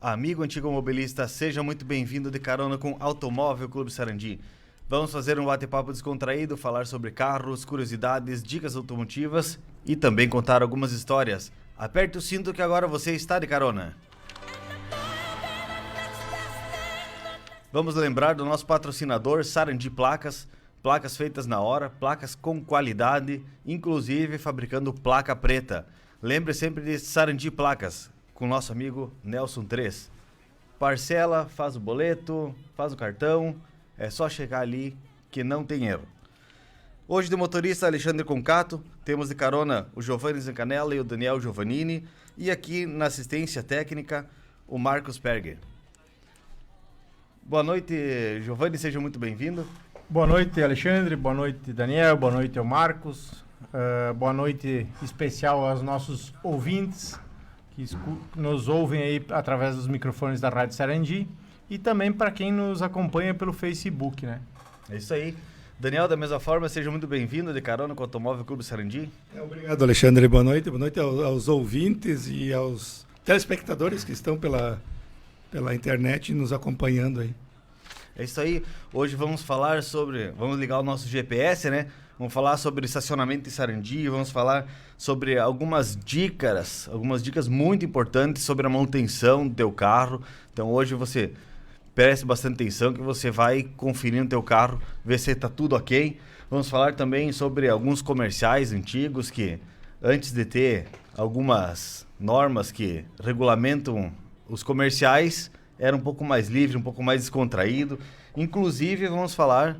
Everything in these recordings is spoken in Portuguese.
Amigo antigo mobilista, seja muito bem-vindo de carona com Automóvel Clube Sarandi. Vamos fazer um bate-papo descontraído, falar sobre carros, curiosidades, dicas automotivas e também contar algumas histórias. Aperte o cinto que agora você está de carona. Vamos lembrar do nosso patrocinador Sarandi Placas, placas feitas na hora, placas com qualidade, inclusive fabricando placa preta. Lembre sempre de Sarandi Placas, com o nosso amigo Nelson 3. Parcela, faz o boleto, faz o cartão, é só chegar ali que não tem erro. Hoje de motorista Alexandre Concato, temos de carona o Giovanni Zancanella e o Daniel Giovannini, e aqui na assistência técnica o Marcos Perger. Boa noite, Giovanni, seja muito bem-vindo. Boa noite, Alexandre, boa noite, Daniel, boa noite ao Marcos, boa noite especial aos nossos ouvintes que nos ouvem aí através dos microfones da Rádio Sarandi e também para quem nos acompanha pelo Facebook, né? É isso aí. Daniel, da mesma forma, seja muito bem-vindo de carona com o Automóvel Clube Sarandi. Obrigado, Alexandre. Boa noite aos ouvintes e aos telespectadores que estão pela internet nos acompanhando aí. É isso aí. Hoje vamos ligar o nosso GPS, né? Vamos falar sobre estacionamento em Sarandi, vamos falar sobre algumas dicas muito importantes sobre a manutenção do teu carro. Então hoje você preste bastante atenção que você vai conferir no teu carro, ver se está tudo ok. Vamos falar também sobre alguns comerciais antigos que, antes de ter algumas normas que regulamentam os comerciais, era um pouco mais livre, um pouco mais descontraído. Inclusive vamos falar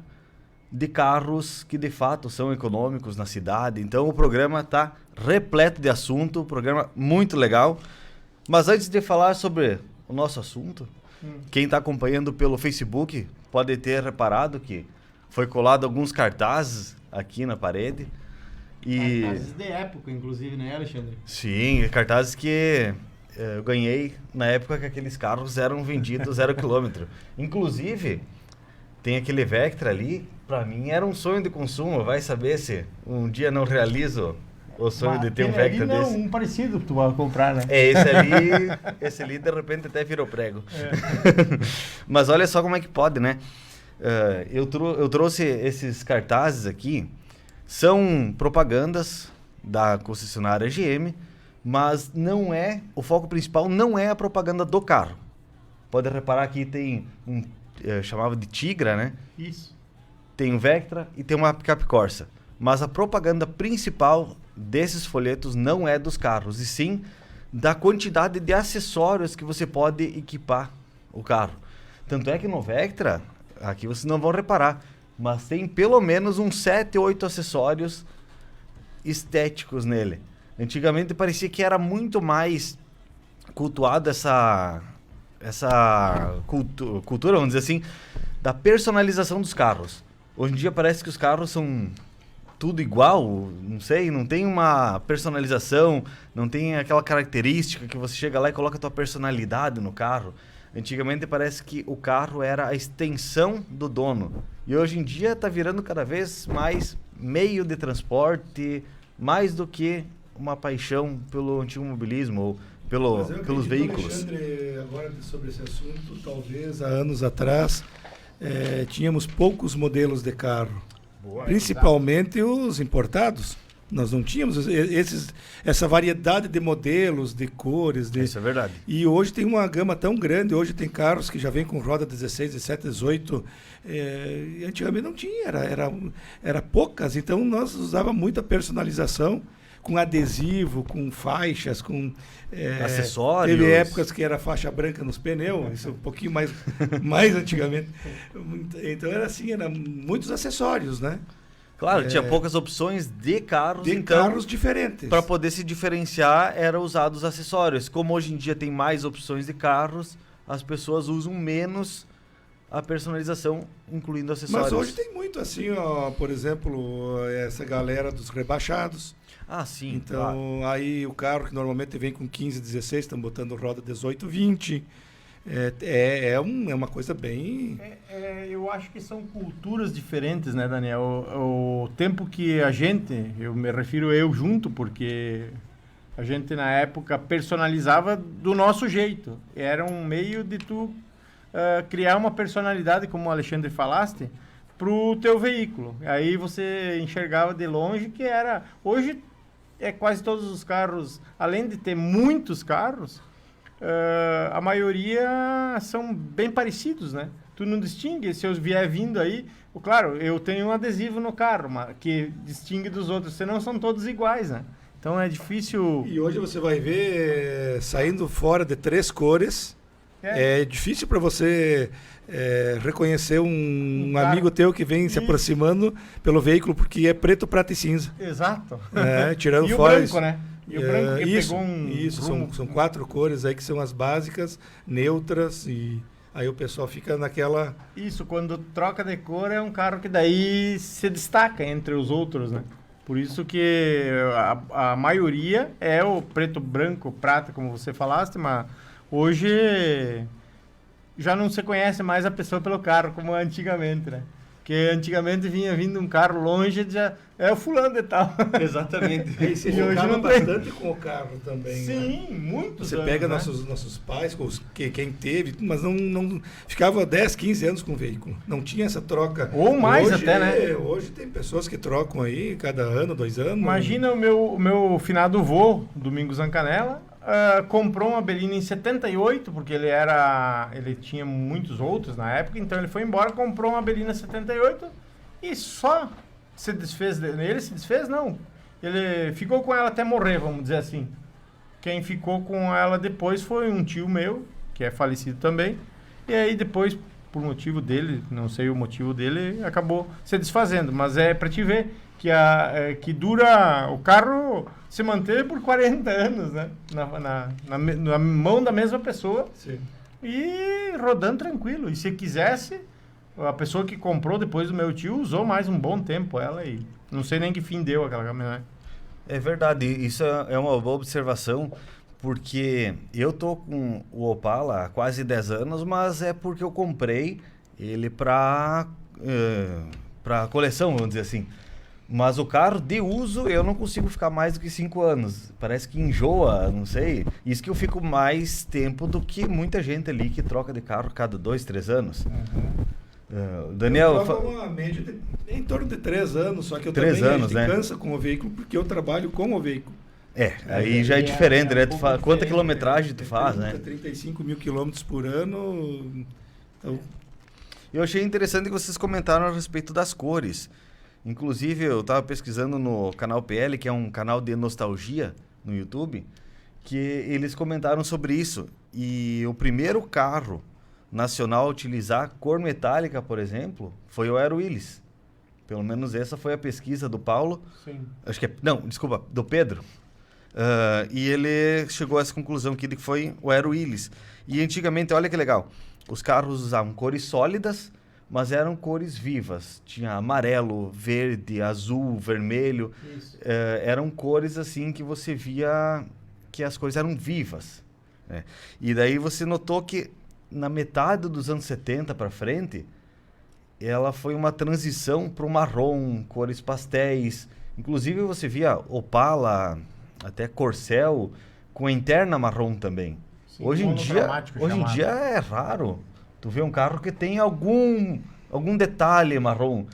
de carros que de fato são econômicos na cidade. Então o programa está repleto de assunto, programa muito legal. Mas antes de falar sobre o nosso assunto, quem está acompanhando pelo Facebook pode ter reparado que foi colado alguns cartazes aqui na parede. Cartazes de época, inclusive, né, Alexandre? Sim, cartazes que eu ganhei na época que aqueles carros eram vendidos 0 km. Inclusive, tem aquele Vectra ali. Pra mim era um sonho de consumo, vai saber se um dia não realizo o sonho de ter um Vectra desse. Um parecido que tu vai comprar, né? É, esse ali de repente até virou prego. Mas olha só como é que pode, né? Eu trouxe esses cartazes aqui, são propagandas da concessionária GM, mas o foco principal não é a propaganda do carro. Pode reparar que tem chamava de Tigra, né? Isso. Tem um Vectra e tem uma picape Corsa. Mas a propaganda principal desses folhetos não é dos carros, e sim da quantidade de acessórios que você pode equipar o carro. Tanto é que no Vectra, aqui vocês não vão reparar, mas tem pelo menos uns 7, 8 acessórios estéticos nele. Antigamente parecia que era muito mais cultuado essa cultura, vamos dizer assim, da personalização dos carros. Hoje em dia parece que os carros são tudo igual, não sei, não tem uma personalização, não tem aquela característica que você chega lá e coloca a tua personalidade no carro. Antigamente parece que o carro era a extensão do dono. E hoje em dia está virando cada vez mais meio de transporte, mais do que uma paixão pelo antigo mobilismo ou pelos veículos. Alexandre, agora sobre esse assunto, talvez há anos atrás tínhamos poucos modelos de carro, principalmente os importados. Nós não tínhamos essa variedade de modelos, de cores. Isso é verdade. E hoje tem uma gama tão grande. Hoje tem carros que já vêm com roda 16, 17, 18. Antigamente não tinha, era poucas. Então nós usávamos muita personalização, com adesivo, com faixas, com acessórios. Teve épocas que era faixa branca nos pneus, isso um pouquinho mais antigamente. Então era assim, eram muitos acessórios, né? Claro, tinha poucas opções de carros. Carros diferentes. Para poder se diferenciar, era usado os acessórios. Como hoje em dia tem mais opções de carros, as pessoas usam menos a personalização, incluindo acessórios. Mas hoje tem muito assim, ó, por exemplo, essa galera dos rebaixados. Ah, sim. Então, claro. Aí o carro que normalmente vem com 15, 16, estão botando roda 18, 20. É uma coisa bem... Eu acho que são culturas diferentes, né, Daniel? O tempo que eu me refiro eu junto, porque A gente, na época, personalizava do nosso jeito. Era um meio de tu criar uma personalidade, como o Alexandre falaste, pro teu veículo. Aí você enxergava de longe que era... Hoje, quase todos os carros, além de ter muitos carros, a maioria são bem parecidos, né? Tu não distingue, se eu vier vindo aí... Claro, eu tenho um adesivo no carro, que distingue dos outros, senão são todos iguais, né? Então é difícil... E hoje você vai ver, saindo fora de 3 cores, é difícil para você reconhecer um amigo teu que vem se aproximando pelo veículo, porque é preto, prata e cinza. Exato. Tirando e fora... o branco, né? E o branco que pegou um... Isso, são 4 cores aí que são as básicas, neutras, e aí o pessoal fica naquela... Isso, quando troca de cor é um carro que daí se destaca entre os outros, né? Por isso que a maioria é o preto, branco, prata, como você falaste, mas hoje já não se conhece mais a pessoa pelo carro, como antigamente, né? Porque antigamente vinha vindo um carro longe e já é o fulano e tal. Exatamente. E você jogava bastante com o carro também. Sim, né? muitos Você anos, pega né? nossos pais, quem teve, mas não ficava 10, 15 anos com o veículo. Não tinha essa troca. Ou mais hoje, até, né? Hoje tem pessoas que trocam aí cada ano, 2 anos. Imagina o meu finado vô, Domingos Zancanella, comprou uma Belina em 78, porque ele tinha muitos outros na época, então ele foi embora, comprou uma Belina 78 e só se desfez dele. Ele se desfez? Não. Ele ficou com ela até morrer, vamos dizer assim. Quem ficou com ela depois foi um tio meu, que é falecido também, e aí depois, por motivo dele, não sei o motivo dele, acabou se desfazendo, mas é pra te ver que dura o carro se manter por 40 anos, né? Na mão da mesma pessoa. Sim. E rodando tranquilo. E se quisesse, a pessoa que comprou depois do meu tio usou mais um bom tempo ela e não sei nem que fim deu aquela caminhonete. É verdade, isso é uma boa observação, porque eu tô com o Opala há quase 10 anos, mas é porque eu comprei ele para coleção, vamos dizer assim. Mas o carro de uso eu não consigo ficar mais do que 5 anos. Parece que enjoa, não sei. Isso que eu fico mais tempo do que muita gente ali que troca de carro cada 2, 3 anos. Daniel... Eu troco uma média em torno de 3 anos, só que eu 3 também anos, né? cansa com o veículo porque eu trabalho com o veículo. Aí já é diferente, né? Quanta quilometragem tu faz, 30, né? 35 mil quilômetros por ano. Então... Eu achei interessante que vocês comentaram a respeito das cores. Inclusive, eu estava pesquisando no canal PL, que é um canal de nostalgia no YouTube, que eles comentaram sobre isso. E o primeiro carro nacional a utilizar cor metálica, por exemplo, foi o Aero Willys. Pelo menos essa foi a pesquisa do Paulo. Sim. Acho que desculpa, do Pedro. E ele chegou a essa conclusão aqui de que foi o Aero Willys. E antigamente, olha que legal, os carros usavam cores sólidas, mas eram cores vivas. Tinha amarelo, verde, azul, vermelho. Eram cores assim que você via que as cores eram vivas, né? E daí você notou que na metade dos anos 70 para frente, ela foi uma transição para o marrom, cores pastéis. Inclusive você via Opala, até Corcel, com a interna marrom também. Sim, hoje em dia é raro tu vê um carro que tem algum detalhe marrom.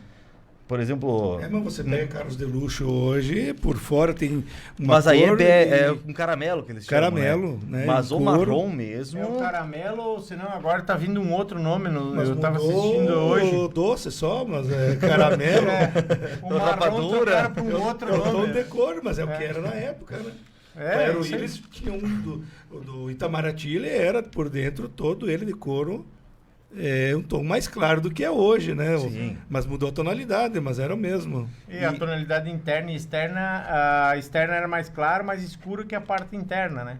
Por exemplo... mas você pega carros de luxo hoje, por fora tem uma mas aí cor é um caramelo que eles chamam, caramelo, né? Mas o marrom mesmo... É o caramelo, senão agora tá vindo um outro nome. Eu tava assistindo hoje. Doce só, mas é caramelo. O marrom trocaram para um outro É o nome. tom de cor, mas é o que era na época, né? Eles tinham do Itamaraty, ele era por dentro todo ele de couro. Um tom mais claro do que é hoje, né? Sim. Mas mudou a tonalidade, mas era o mesmo. E a tonalidade interna e externa, a externa era mais clara, mais escura que a parte interna, né?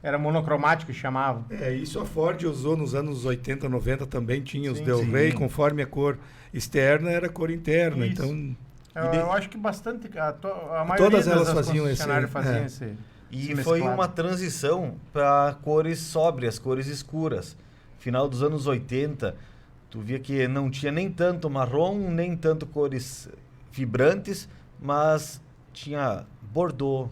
Era monocromático que chamavam. Isso a Ford usou nos anos 80, 90 também, tinha os Sim, Del sim. Rey, conforme a cor externa era a cor interna. Isso. Então, Eu acho que bastante, a maioria todas elas das faziam concessionárias faziam esse. E esse foi mesclado. uma transição para cores sóbrias, cores escuras. Final dos anos 80, tu via que não tinha nem tanto marrom, nem tanto cores vibrantes, mas tinha Bordeaux,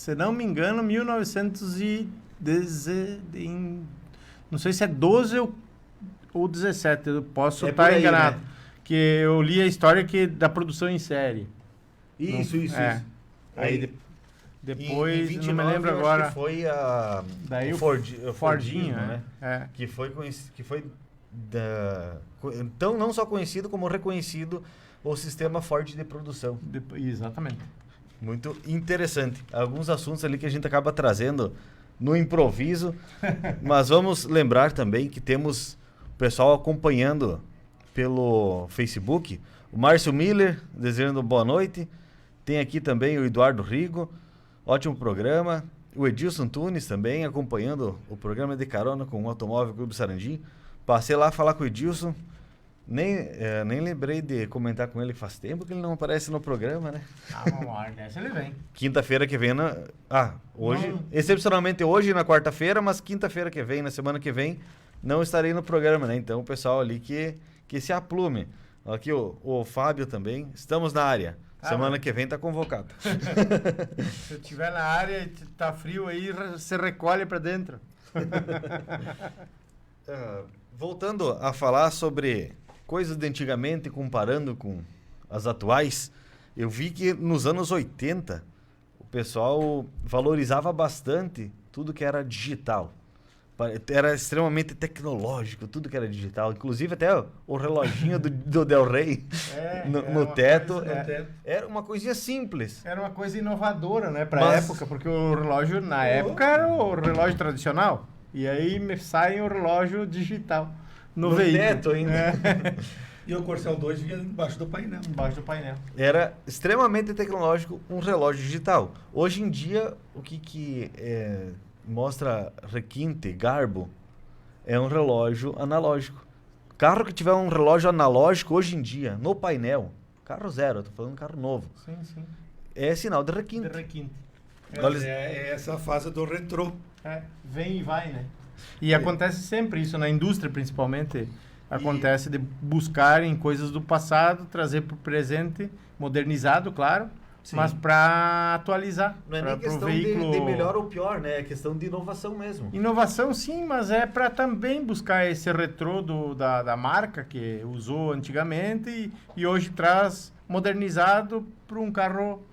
se não me engano, 1910, não sei se é 12 ou 17, eu posso estar por aí, enganado. né? Que eu li a história da produção em série. Isso. Aí depois, em 29, não me lembro eu acho agora. que foi Daí o o Fordismo, Fordinho, né? É. Que foi então não só conhecido como reconhecido o sistema Ford de produção. Exatamente. Muito interessante. Alguns assuntos ali que a gente acaba trazendo no improviso, mas vamos lembrar também que temos o pessoal acompanhando pelo Facebook, o Márcio Miller desejando boa noite, tem aqui também o Eduardo Rigo, ótimo programa, o Edilson Tunes também acompanhando o programa de carona com o Automóvel Clube Sarandi. Passei lá falar com o Edilson, nem lembrei de comentar com ele, faz tempo que ele não aparece no programa, né? Vamos lá, dessa ele vem. Quinta-feira que vem, hoje, Não. excepcionalmente hoje na quarta-feira, mas quinta-feira que vem, na semana que vem, não estarei no programa, né? Então o pessoal ali que se aplume. Aqui o Fábio também, estamos na área. Semana que vem tá convocado. Se eu estiver na área e tá frio aí, você recolhe para dentro. Voltando a falar sobre coisas de antigamente, comparando com as atuais, eu vi que nos anos 80 o pessoal valorizava bastante tudo que era digital. Era extremamente tecnológico, tudo que era digital. Inclusive até o reloginho do Del Rey no teto. Era uma coisinha simples. Era uma coisa inovadora, né, pra época, porque o relógio, na época, era o relógio tradicional. E aí sai o relógio digital no veículo. Teto ainda. E o Corcel 2 vinha embaixo do painel. Embaixo do painel. Era extremamente tecnológico um relógio digital. Hoje em dia, o que mostra requinte, garbo, é um relógio analógico. Carro que tiver um relógio analógico hoje em dia, no painel, carro zero, eu tô falando carro novo, Sim. é sinal de requinte. De requinte. É essa fase do retrô. Vem e vai, né? E acontece sempre isso, na indústria principalmente. Acontece de buscarem coisas do passado, trazer para o presente, modernizado, claro, Sim. mas para atualizar. Não é nem questão de melhor ou pior, né? É questão de inovação mesmo. Inovação sim, mas é para também buscar esse retrô da marca que usou antigamente e hoje traz modernizado para um carro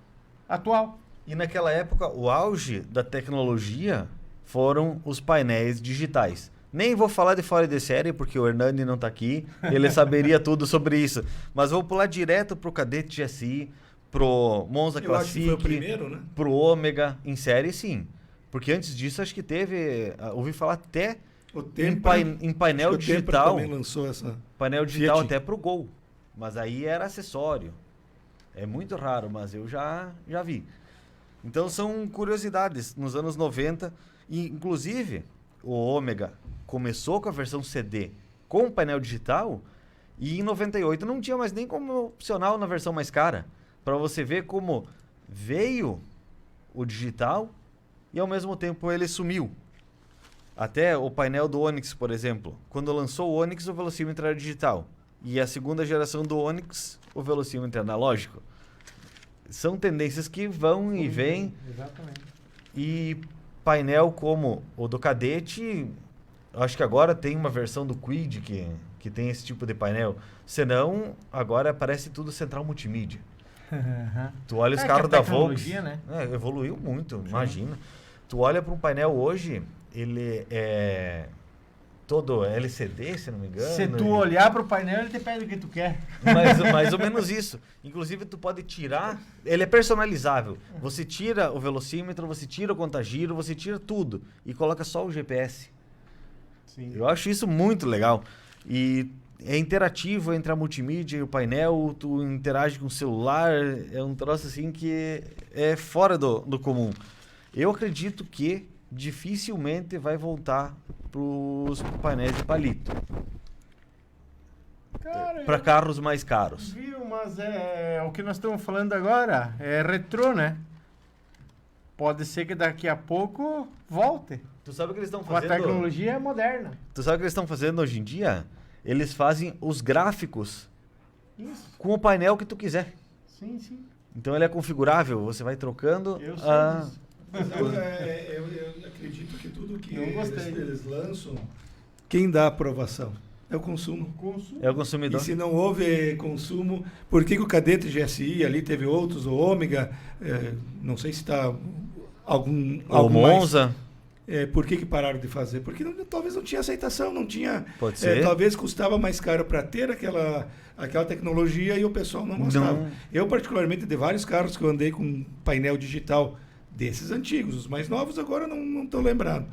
atual. E naquela época, o auge da tecnologia foram os painéis digitais. Nem vou falar de fora de série, porque o Hernani não está aqui, ele saberia tudo sobre isso. Mas vou pular direto pro Cadete GSI, pro Monza Eu acho que foi o Classic, primeiro, né? pro Ômega, em série sim. Porque antes disso, acho que ouvi falar até O em painel acho que o Tempra digital. também lançou essa. Painel digital Fiat. até pro Gol. Mas aí era acessório. É muito raro, mas eu já vi. Então são curiosidades. Nos anos 90, e inclusive o Ômega começou com a versão CD com painel digital e em 98 não tinha mais nem como opcional na versão mais cara. Para você ver como veio o digital e ao mesmo tempo ele sumiu. Até o painel do Onix, por exemplo. Quando lançou o Onix, o velocímetro era digital. E a segunda geração do Onix, o velocímetro é analógico. São tendências que vão e vêm. Exatamente. E painel como o do Cadete, acho que agora tem uma versão do Kwid que tem esse tipo de painel. Senão, agora aparece tudo central multimídia. Tu olha os carros da Volks, né? evoluiu muito, imagina. Tu olha para um painel hoje, ele é todo LCD, se não me engano. Se tu olhar para o painel, ele te pede o que tu quer. Mais ou menos isso. Inclusive, tu pode tirar... Ele é personalizável. Você tira o velocímetro, você tira o contagiro, você tira tudo. E coloca só o GPS. Sim. Eu acho isso muito legal. E é interativo entre a multimídia e o painel. Tu interage com o celular. É um troço assim que é fora do comum. Eu acredito que dificilmente vai voltar pros painéis de palito. Para carros mais caros. Viu, mas o que nós estamos falando agora é retrô, né? Pode ser que daqui a pouco volte. Tu sabe o que eles estão Com a fazendo? tecnologia moderna. Tu sabe o que eles estão fazendo hoje em dia? Eles fazem os gráficos Isso. com o painel que tu quiser. Sim. Então ele é configurável, você vai trocando. Eu sei disso. Mas eu acredito que tudo que eles lançam, quem dá aprovação é o consumo. É o consumidor. E se não houve consumo, por que o Cadete GSI ali teve outros, o Ômega, não sei se está algum Monza. mais. Por que pararam de fazer? Porque talvez não tinha aceitação, não tinha. Pode ser. Talvez custava mais caro para ter aquela tecnologia e o pessoal não gostava. Não. Eu, particularmente, de vários carros que eu andei com painel digital desses antigos, os mais novos agora não estou lembrando.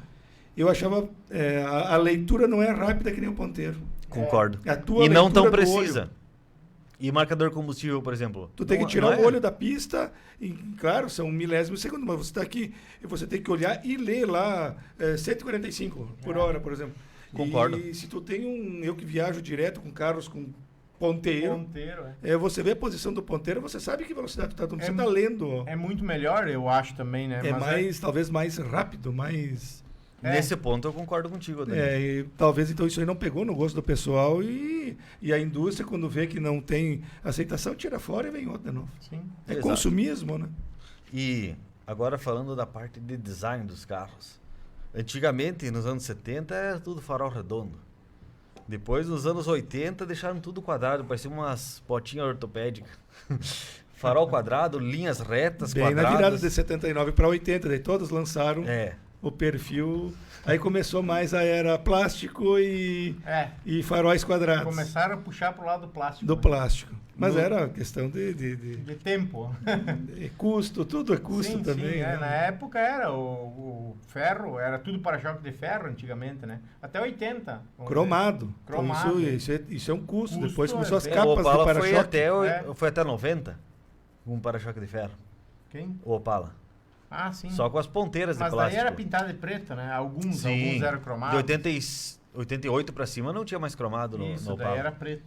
Eu achava a leitura não é rápida que nem o ponteiro. Concordo. A tua E não tão leitura do precisa. olho. E marcador combustível, por exemplo? Tu tem que Não- tirar não o é? olho da pista, e, claro, são milésimos de segundo, mas você está aqui e você tem que olhar e ler lá 145 por hora, por exemplo. Concordo. E se tu tem eu que viajo direto com carros com ponteiro, Ponteiro, você vê a posição do ponteiro, você sabe que velocidade tu tá dando. Você É está lendo. É muito melhor, eu acho também, né? Mas Talvez mais rápido, mais... Nesse ponto eu concordo contigo, Daniel. E talvez então isso aí não pegou no gosto do pessoal e a indústria, quando vê que não tem aceitação, tira fora e vem outra de novo. Sim. É Exato. consumismo, né? E agora falando da parte de design dos carros. Antigamente, nos anos 70, era tudo farol redondo. Depois, nos anos 80, deixaram tudo quadrado, parecia umas botinhas ortopédicas. Farol quadrado, linhas retas, Bem quadradas. na virada de 79 para 80, daí todos lançaram o perfil. Aí começou mais a era plástico e faróis quadrados. Começaram a puxar pro lado do plástico. Do né? plástico. Mas era questão de De tempo. custo, tudo é custo Sim, também. sim, né? Na época era o ferro, era tudo para-choque de ferro antigamente, né? Até 80. vamos Cromado. dizer. Então, Cromado. isso é um custo. Custo Depois começou as é O capas de Opala para-choque. foi até 90, um para-choque de ferro. Quem? O Opala. Ah, sim. Só com as ponteiras Mas de daí plástico. era pintado de preto, né? Alguns Sim. eram De cromados. 88 para cima não tinha mais cromado no Isso, Opala. daí era preto.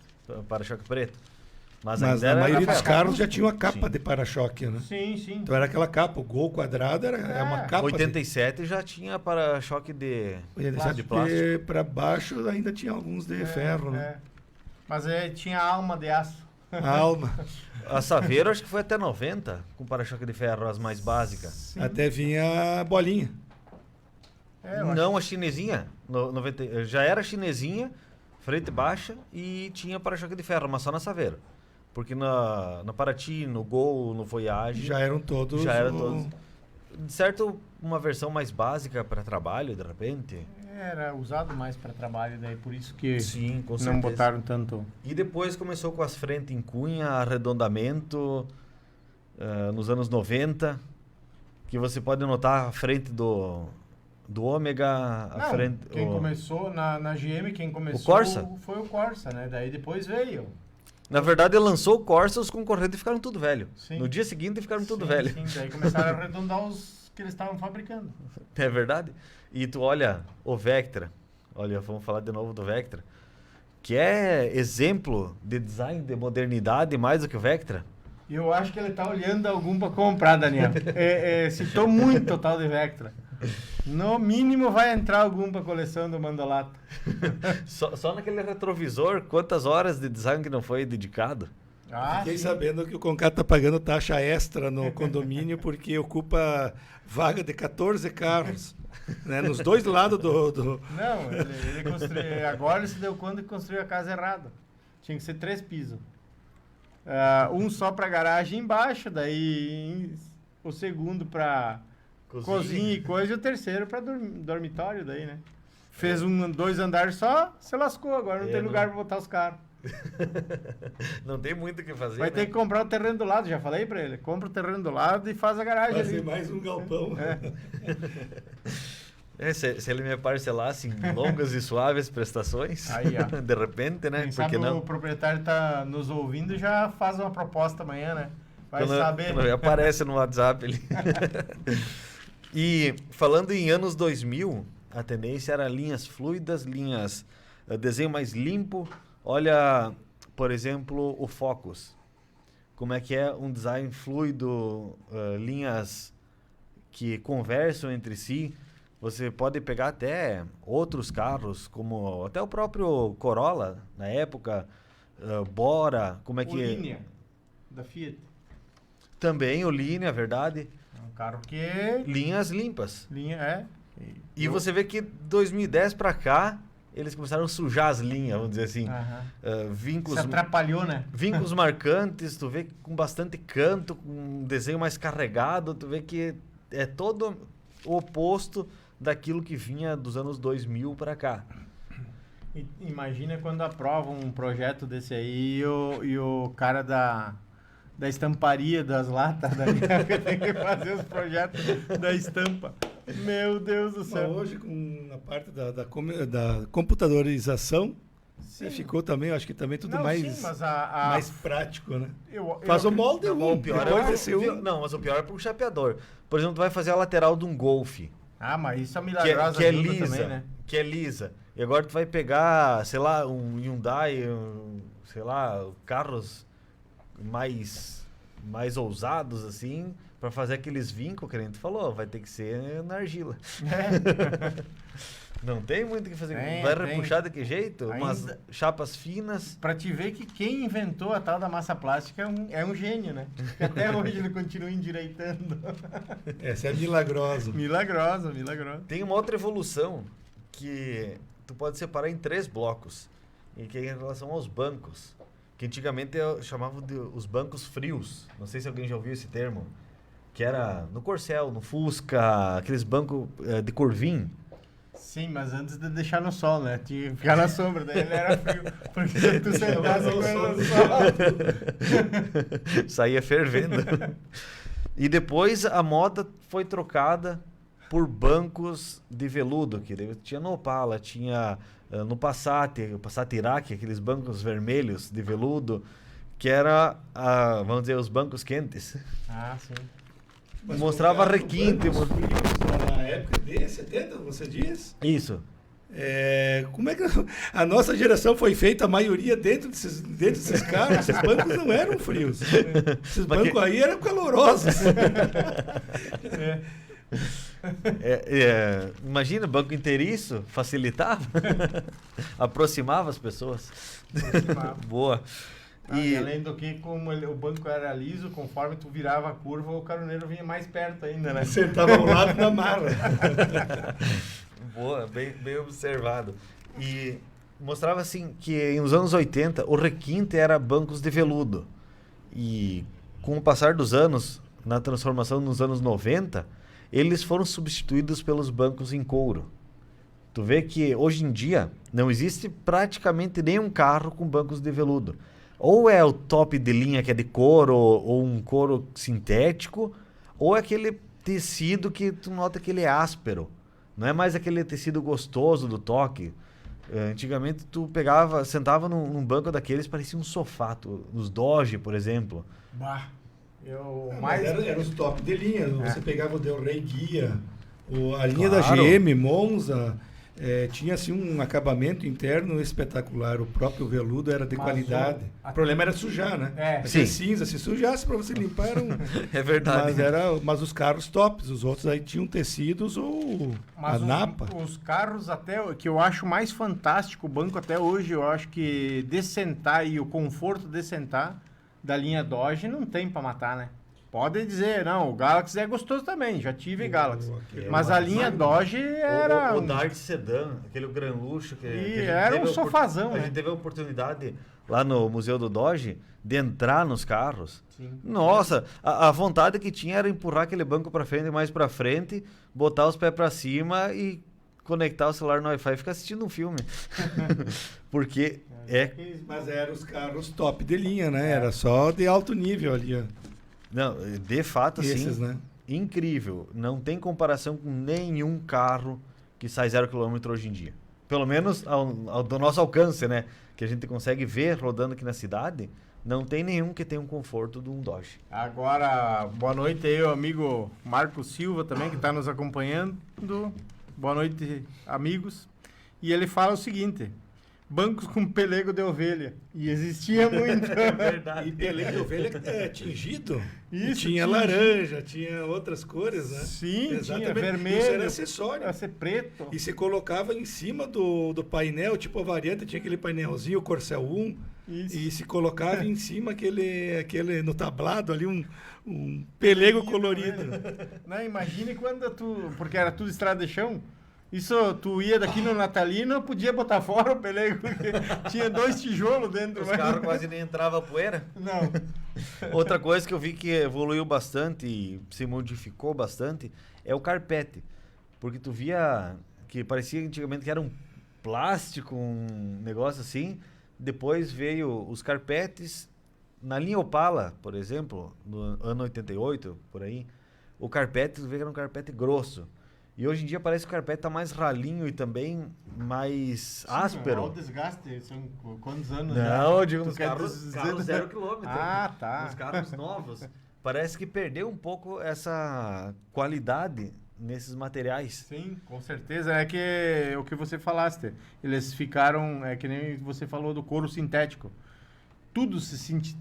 Para-choque preto. Mas Mas ainda a era maioria dos ferro. carros já tinha uma capa Sim. de para-choque, né? Sim, sim. Então era aquela capa, o Gol quadrado é uma capa 87 já tinha para-choque de de plástico. para baixo ainda tinha alguns de ferro, né? Mas tinha alma de aço. A alma. A Saveiro acho que foi até 90, com para-choque de ferro, as mais básicas. Sim. Até vinha a bolinha. Eu Não, a chinesinha. 90, já era chinesinha, frente baixa e tinha para-choque de ferro, mas só na Saveiro. Porque na Paraty, no Gol, no Voyage... Já eram todos. Já eram todos. De certo, uma versão mais básica para trabalho, de repente. Era usado mais para trabalho, daí por isso que Sim, com não certeza. botaram tanto. E depois começou com as frentes em cunha, arredondamento, nos anos 90, que você pode notar a frente do Ômega, a Não, frente... quem começou na GM, quem começou Corsa? foi o Corsa, né? Daí depois veio. Na verdade, ele lançou o Corsa, os concorrentes ficaram tudo velho. Sim. No dia seguinte ficaram tudo Sim, velho. Sim, daí começaram a arredondar os que eles estavam fabricando. É verdade? E tu olha o Vectra, olha, vamos falar de novo do Vectra, que é exemplo de design, de modernidade mais do que o Vectra. E eu acho que ele tá olhando algum para comprar, Daniel. Citou muito o tal de Vectra. No mínimo vai entrar algum para coleção do Mandolato. Só naquele retrovisor, quantas horas de design que não foi dedicado? Fiquei sim. sabendo que o Concat está pagando taxa extra no condomínio porque ocupa vaga de 14 carros. Né? Nos dois lados do... Não, ele construiu. Agora ele se deu conta que construiu a casa errada. Tinha que ser 3 pisos. Um só para garagem embaixo, daí o segundo para cozinha e coisa e o terceiro para dormitório daí, né? Fez 2 andares só, se lascou. Agora não tem lugar para botar os carros. Não tem muito o que fazer, Vai né? ter que comprar o terreno do lado, já falei para ele. Compra o terreno do lado e faz a garagem Fazer ali. mais um galpão. Se ele me parcelasse em longas e suaves prestações, Aí, ó. de repente, né? Quem Porque sabe não? o proprietário tá nos ouvindo e já faz uma proposta amanhã, né? Vai saber. Quando aparece no WhatsApp ali. E falando em anos 2000, a tendência era linhas fluidas, desenho mais limpo. Olha, por exemplo, o Focus. Como é que é um design fluido, linhas que conversam entre si. Você pode pegar até outros carros, como até o próprio Corolla, na época, Bora, como é O que... Linea, da Fiat. Também o Linea, é verdade. Um carro que... Linhas limpas. Linha, E você vê que 2010 pra cá, eles começaram a sujar as linhas, vamos dizer assim. Vincos, se atrapalhou, né? Vincos marcantes, tu vê com bastante canto, com um desenho mais carregado, tu vê que é todo o oposto daquilo que vinha dos anos 2000 pra cá. Imagina quando aprovam um projeto desse aí e o cara da estamparia das latas da tem que fazer os projetos da estampa. Meu Deus do céu. Mas hoje, com a parte da computadorização, ficou também, acho que também tudo mais, mais prático, né? Faz o molde mas o pior é pro chapeador. Por exemplo, tu vai fazer a lateral de um Golf. Mas isso é milagrosa que é lisa também, né? Que é lisa. E agora tu vai pegar, sei lá, um Hyundai, sei lá, carros mais ousados, assim, pra fazer aqueles vincos que a gente falou, vai ter que ser na argila. Não tem muito o que fazer. Vai repuxar de que jeito? Umas chapas finas. Pra te ver que quem inventou a tal da massa plástica é um gênio, né? Que até hoje ele continua endireitando. Essa é milagrosa. Milagrosa. Tem uma outra evolução que tu pode separar em 3 blocos, e que é em relação aos bancos, que antigamente eu chamava de os bancos frios. Não sei se alguém já ouviu esse termo, que era no Corcel, no Fusca, aqueles bancos de Corvin. Sim, mas antes de deixar no sol, né? Tinha que ficar na sombra, daí ele era frio. Porque se tu sentasse com ele no sol... Saía fervendo. E depois a moda foi trocada por bancos de veludo, que tinha no Opala, tinha no Passat, o Passat Iraque, aqueles bancos vermelhos de veludo, que era, vamos dizer, os bancos quentes. Sim. Mas mostrava requinte. Na época de 70, você diz? Isso. Como é que a nossa geração foi feita, a maioria dentro desses carros? Esses bancos não eram frios. Esses bancos aí eram calorosos. Imagina, banco inteiriço, facilitava, aproximava as pessoas. Boa. E além do que, como o banco era liso, conforme tu virava a curva, o caroneiro vinha mais perto ainda, né? Sentava ao lado da mala. Boa, bem observado. E mostrava assim que nos anos 80 o requinte era bancos de veludo. E com o passar dos anos, na transformação nos anos 90, eles foram substituídos pelos bancos em couro. Tu vê que hoje em dia não existe praticamente nenhum carro com bancos de veludo. Ou é o top de linha que é de couro ou um couro sintético, ou é aquele tecido que tu nota que ele é áspero. Não é mais aquele tecido gostoso do toque. Antigamente tu sentava num banco daqueles, parecia um sofá. Os Dodge, por exemplo. Era os top de linha. Você pegava o Del Rey Guia, a linha da GM, Monza. Tinha assim um acabamento interno espetacular. O próprio veludo era de qualidade. O problema era sujar, né? Sim. Cinza, se sujasse para você limpar era um... É verdade. Mas os carros tops, os outros aí tinham tecidos ou a napa. Os carros até que eu acho mais fantástico, o banco até hoje, eu acho que de sentar e o conforto de sentar da linha Dodge não tem para matar, né? Pode dizer, não, o Galaxy é gostoso também, já tive Galaxy. Mas a linha Dodge era... O Dart Sedan, aquele gran luxo. Era um sofazão, né? A gente teve a oportunidade lá no Museu do Dodge de entrar nos carros. Sim. Nossa, a vontade que tinha era empurrar aquele banco para frente e mais para frente, botar os pés para cima e conectar o celular no Wi-Fi e ficar assistindo um filme. Porque Mas eram os carros top de linha, né? Era só de alto nível ali, ó. Não, de fato, esses, sim. Né? Incrível. Não tem comparação com nenhum carro que sai 0 km hoje em dia. Pelo menos do nosso alcance, né? Que a gente consegue ver rodando aqui na cidade. Não tem nenhum que tenha um conforto de um Dodge. Agora, boa noite aí, o amigo Marco Silva também, que está nos acompanhando. Boa noite, amigos. E ele fala o seguinte... Bancos com pelego de ovelha. E existia muito. É verdade. E pelego de ovelha tingido. Isso, tinha laranja, tinha outras cores, né? Sim, exatamente. Tinha vermelho. Isso era acessório. Ia ser preto. E você colocava em cima do painel, tipo a variante, tinha aquele painelzinho, o Corcel 1. Isso. E se colocava em cima aquele no tablado ali, um pelego colorido. Não, imagine quando porque era tudo estrada de chão. Isso, tu ia daqui no Natalino, podia botar fora o pelego, porque tinha 2 tijolos dentro. Os carros quase nem entrava poeira. Não. Outra coisa que eu vi que evoluiu bastante e se modificou bastante é o carpete. Porque tu via que parecia antigamente que era um plástico, um negócio assim. Depois veio os carpetes. Na linha Opala, por exemplo, no ano 88, por aí, o carpete, tu vê que era um carpete grosso. E hoje em dia parece que o carpete tá mais ralinho e também mais áspero. Olha o desgaste, são quantos anos? Não, eu digo Tu nos quer carros dizer- 0 km. Ah, tá. Nos carros novos. Parece que perdeu um pouco essa qualidade nesses materiais. Sim, com certeza. É que o que você falaste, eles ficaram, que nem você falou do couro sintético. Tudo se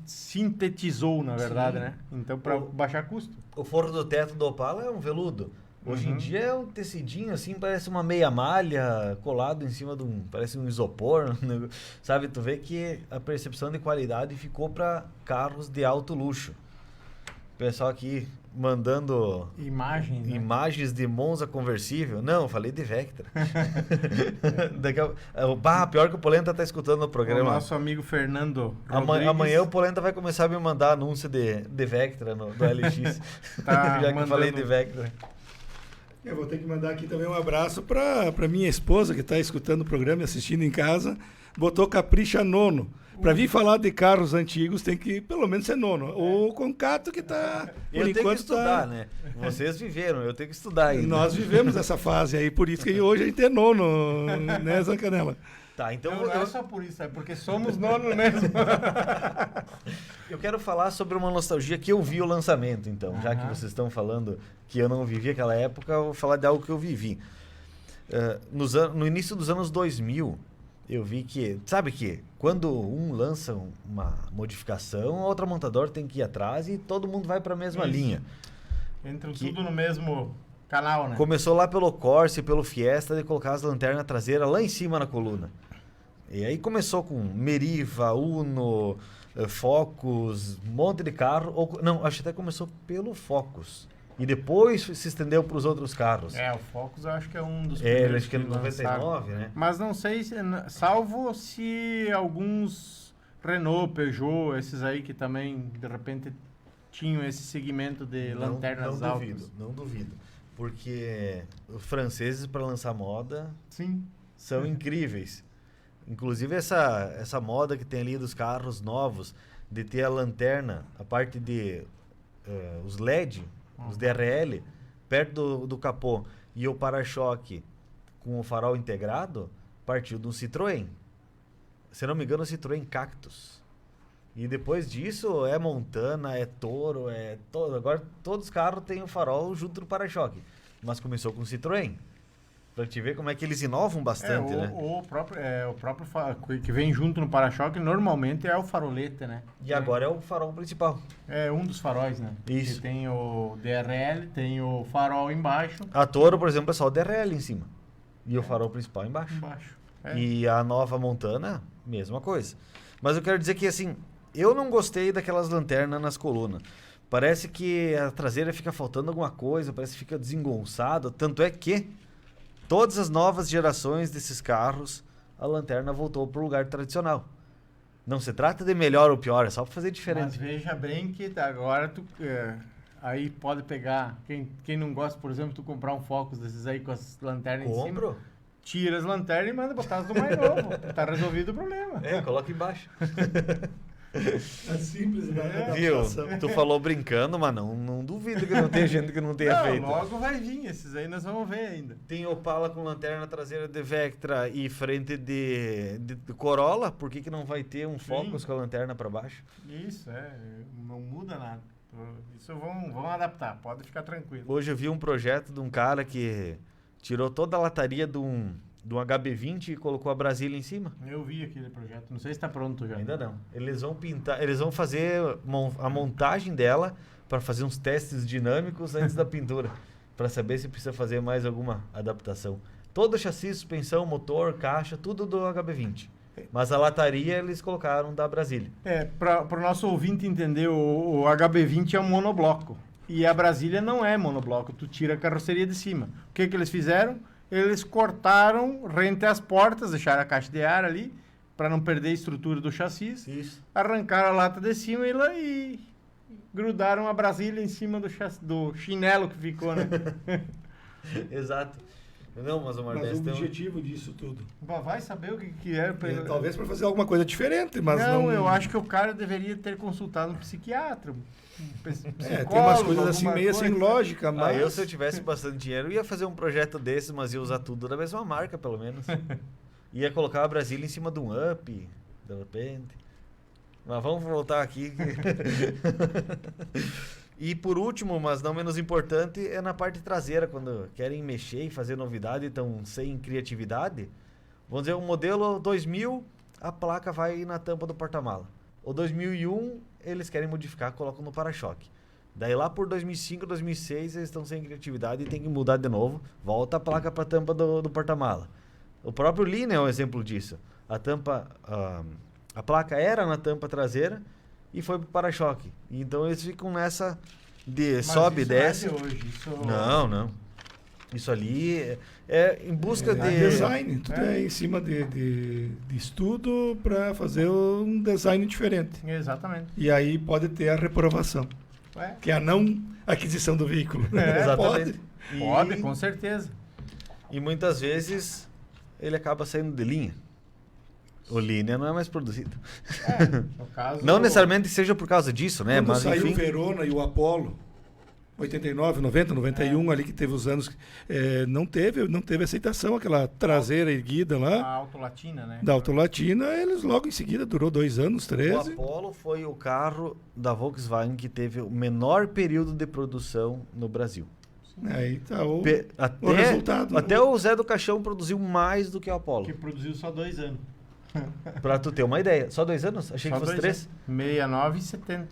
sintetizou, na verdade, Sim. né? Então, para baixar custo. O forro do teto do Opala é um veludo. Hoje em dia é um tecidinho assim, parece uma meia malha colado em cima de parece um isopor, né? Sabe? Tu vê que a percepção de qualidade ficou para carros de alto luxo. O pessoal aqui mandando Imagens, né? imagens de Monza conversível. Não, eu falei de Vectra. Pior que o Polenta tá escutando o O programa. nosso amigo Fernando Rodrigues Amanhã o Polenta vai começar a me mandar anúncio de Vectra do LX. Tá Já que eu mandando. falei de Vectra. Eu vou ter que mandar aqui também um abraço para minha esposa, que está escutando o programa e assistindo em casa. Botou Capricha nono. Para vir falar de carros antigos, tem que pelo menos ser nono. O Concato que está, por Eu tenho que enquanto, estudar, né? Vocês viveram, eu tenho que estudar ainda. Nós vivemos essa fase aí, por isso que hoje a gente é nono, né, Zancanella? Tá, então Não, não é só por isso, é porque somos nono mesmo. eu quero falar sobre uma nostalgia que eu vi o lançamento, então. Já que vocês estão falando que eu não vivi aquela época, eu vou falar de algo que eu vivi. No início dos anos 2000, eu vi que... Sabe que quando um lança uma modificação, a outra montadora tem que ir atrás e todo mundo vai para a mesma Isso. linha. Entram tudo no mesmo canal, né? Começou lá pelo Corsa e pelo Fiesta de colocar as lanternas traseiras lá em cima na coluna. E aí começou com Meriva, Uno, Focus, um monte de carro. Não, acho que até começou pelo Focus. E depois se estendeu para os outros carros. O Focus eu acho que é um dos Acho que é que 99, né? Mas não sei, salvo se alguns Renault, Peugeot, esses aí que também, de repente, tinham esse segmento de lanternas não altas. duvido, não duvido. Porque os franceses, para lançar moda, Sim. são incríveis. Inclusive essa moda que tem ali dos carros novos, de ter a lanterna, a parte de os LED, os DRL, perto do capô, e o para-choque com o farol integrado, partiu de um Citroën. Se não me engano, o Citroën Cactus. E depois disso é Montana, é Toro, é todo. Agora todos os carros têm o farol junto do para-choque. Mas começou com o Citroën. Pra te ver como é que eles inovam bastante, né? O próprio que vem junto no para-choque normalmente é o farolete, né? E agora é o farol principal. É um dos faróis, né? Isso. Que tem o DRL, tem o farol embaixo. A Toro, por exemplo, é só o DRL em cima. E o farol principal embaixo. E a nova Montana, mesma coisa. Mas eu quero dizer que, assim, eu não gostei daquelas lanternas nas colunas. Parece que a traseira fica faltando alguma coisa, parece que fica desengonçado. Tanto é que todas as novas gerações desses carros, a lanterna voltou para o lugar tradicional. Não se trata de melhor ou pior, é só para fazer Mas diferente. veja bem que agora tu aí pode pegar, quem não gosta, por exemplo, tu comprar um Focus desses aí com as lanternas em cima, Compro. tira as lanternas e manda botar as do mais novo. Tá resolvido o problema. Coloca embaixo. É simples, né? Viu? Tu falou brincando, mas não duvido que não tenha gente que não tenha feito. Logo vai vir, esses aí nós vamos ver ainda. Tem Opala com lanterna traseira de Vectra e frente de Corolla, por que não vai ter um Focus com a lanterna para baixo? Isso, não muda nada. Isso vão adaptar, pode ficar tranquilo. Hoje eu vi um projeto de um cara que tirou toda a lataria de um HB20 e colocou a Brasília em cima. Eu vi aquele projeto, não sei se está pronto já. Ainda não. Eles vão pintar, eles vão fazer a montagem dela para fazer uns testes dinâmicos antes da pintura, para saber se precisa fazer mais alguma adaptação. Todo o chassi, suspensão, motor, caixa, tudo do HB20. Mas a lataria eles colocaram da Brasília. Para o nosso ouvinte entender, o HB20 é um monobloco. E a Brasília não é monobloco, tu tira a carroceria de cima. O que eles fizeram? Eles cortaram rente às portas, deixaram a caixa de ar ali, para não perder a estrutura do chassi. Isso. Arrancaram a lata de cima e grudaram a Brasília em cima do chinelo que ficou, né? Exato. Não, mas o Mas o objetivo disso tudo? Vai saber o que é. Talvez para fazer alguma coisa diferente, mas não... eu acho que o cara deveria ter consultado um psiquiatra. Tem umas coisas assim meio sem lógica, mas... Se eu tivesse bastante dinheiro, ia fazer um projeto desses, mas ia usar tudo da mesma marca, pelo menos. Ia colocar a Brasília em cima de um Up, de repente. Mas vamos voltar aqui. E por último, mas não menos importante, é na parte traseira, quando querem mexer e fazer novidade, estão sem criatividade. Vamos dizer, o modelo 2000, a placa vai na tampa do porta-mala. O 2001, eles querem modificar, colocam no para-choque. Daí lá por 2005, 2006, eles estão sem criatividade e tem que mudar de novo. Volta a placa para a tampa do porta-mala. O próprio Line é um exemplo disso. A placa era na tampa traseira e foi para o para-choque. Então eles ficam nessa de sobe e desce. Não é de hoje, Não. Isso ali é em busca de... design, tudo é em cima de estudo para fazer um design diferente. Exatamente. E aí pode ter a reprovação, que é a não aquisição do veículo. Exatamente. Pode, com certeza. E muitas vezes ele acaba saindo de linha. O Linea não é mais produzido. No caso, não necessariamente seja por causa disso, né? Quando Mas saiu enfim... o Verona e o Apollo, 89, 90, 91, ali que teve os anos... não teve aceitação, aquela traseira erguida lá. A Autolatina, né? Da Autolatina, eles logo em seguida, durou 2 anos, 13. O Apollo foi o carro da Volkswagen que teve o menor período de produção no Brasil. Aí tá o até, resultado. Até o Zé do Caixão produziu mais do que o Apollo. Que produziu só 2 anos. Pra tu ter uma ideia. Só 2 anos? Achei que fosse 3. 69 e 70.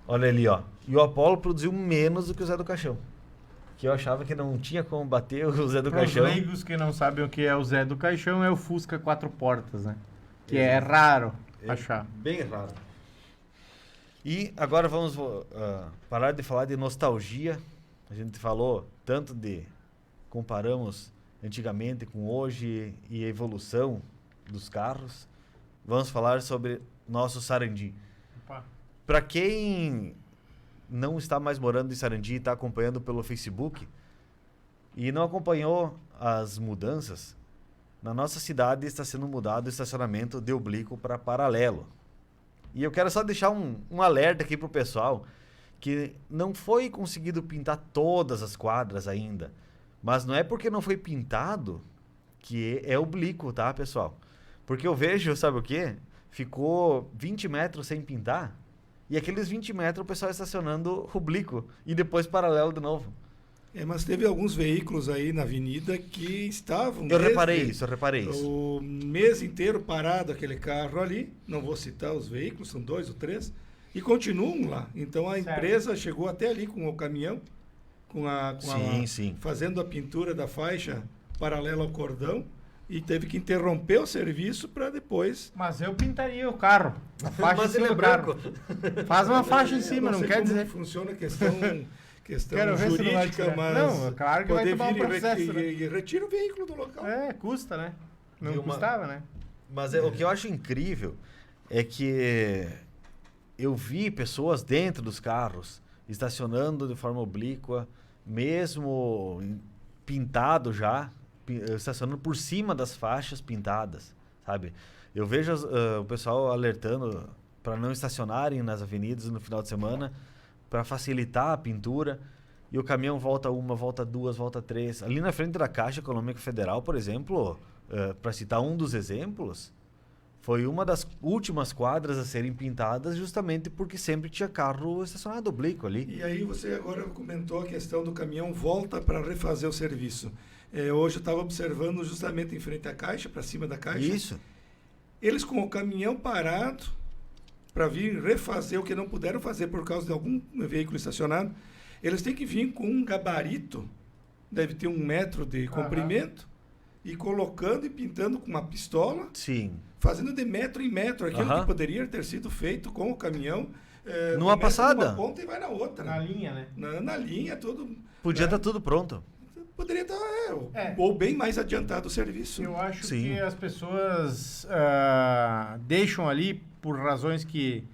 Olha ali, ó. E o Apollo produziu menos do que o Zé do Caixão. Que eu achava que não tinha como bater o Zé do Caixão. Os leigos que não sabem o que é o Zé do Caixão é o Fusca 4 portas, né? Que é raro achar. Bem raro. E agora vamos parar de falar de nostalgia. A gente falou tanto de... Comparamos antigamente com hoje e a evolução dos carros. Vamos falar sobre nosso Sarandi. Para quem não está mais morando em Sarandi e está acompanhando pelo Facebook e não acompanhou as mudanças, na nossa cidade está sendo mudado o estacionamento de oblíquo para paralelo. E eu quero só deixar um alerta aqui para o pessoal que não foi conseguido pintar todas as quadras ainda, mas não é porque não foi pintado que é oblíquo, tá, pessoal? Porque eu vejo, sabe o quê? Ficou 20 metros sem pintar e aqueles 20 metros o pessoal estacionando oblíquo e depois paralelo de novo. Mas teve alguns veículos aí na avenida que estavam... Eu reparei isso. O mês inteiro parado aquele carro ali, não vou citar os veículos, são 2 ou 3, e continuam lá. Então a empresa chegou até ali com o caminhão, sim. fazendo a pintura da faixa paralela ao cordão, e teve que interromper o serviço para depois... Mas eu pintaria o carro. A faixa Mas ele é branco. Faz uma faixa em cima, não quer dizer... funciona a questão Não, jurídica, mas... claro que vai tomar um processo. E retira o veículo do local. Custa, né? Não custava, né? Mas o que eu acho incrível é que eu vi pessoas dentro dos carros estacionando de forma oblíqua, mesmo pintado já, estacionando por cima das faixas pintadas, sabe? Eu vejo o pessoal alertando para não estacionarem nas avenidas no final de semana, para facilitar a pintura, e o caminhão volta 1, volta 2, volta 3. Ali na frente da Caixa Econômica Federal, por exemplo, para citar um dos exemplos, foi uma das últimas quadras a serem pintadas justamente porque sempre tinha carro estacionado oblíquo ali. E aí você agora comentou a questão do caminhão volta para refazer o serviço. Hoje eu estava observando justamente em frente à Caixa, para cima da Caixa. Isso. Eles com o caminhão parado para vir refazer o que não puderam fazer por causa de algum veículo estacionado, eles têm que vir com um gabarito, deve ter 1 metro de comprimento, e colocando e pintando com uma pistola, Sim. fazendo de metro em metro aquilo Aham. que poderia ter sido feito com o caminhão. Numa começa passada. numa ponta e vai na outra. Na linha, né? Na linha, tudo. Podia estar tudo pronto. Poderia estar, É. ou bem mais adiantado o serviço. Eu acho Sim. que as pessoas deixam ali por razões que...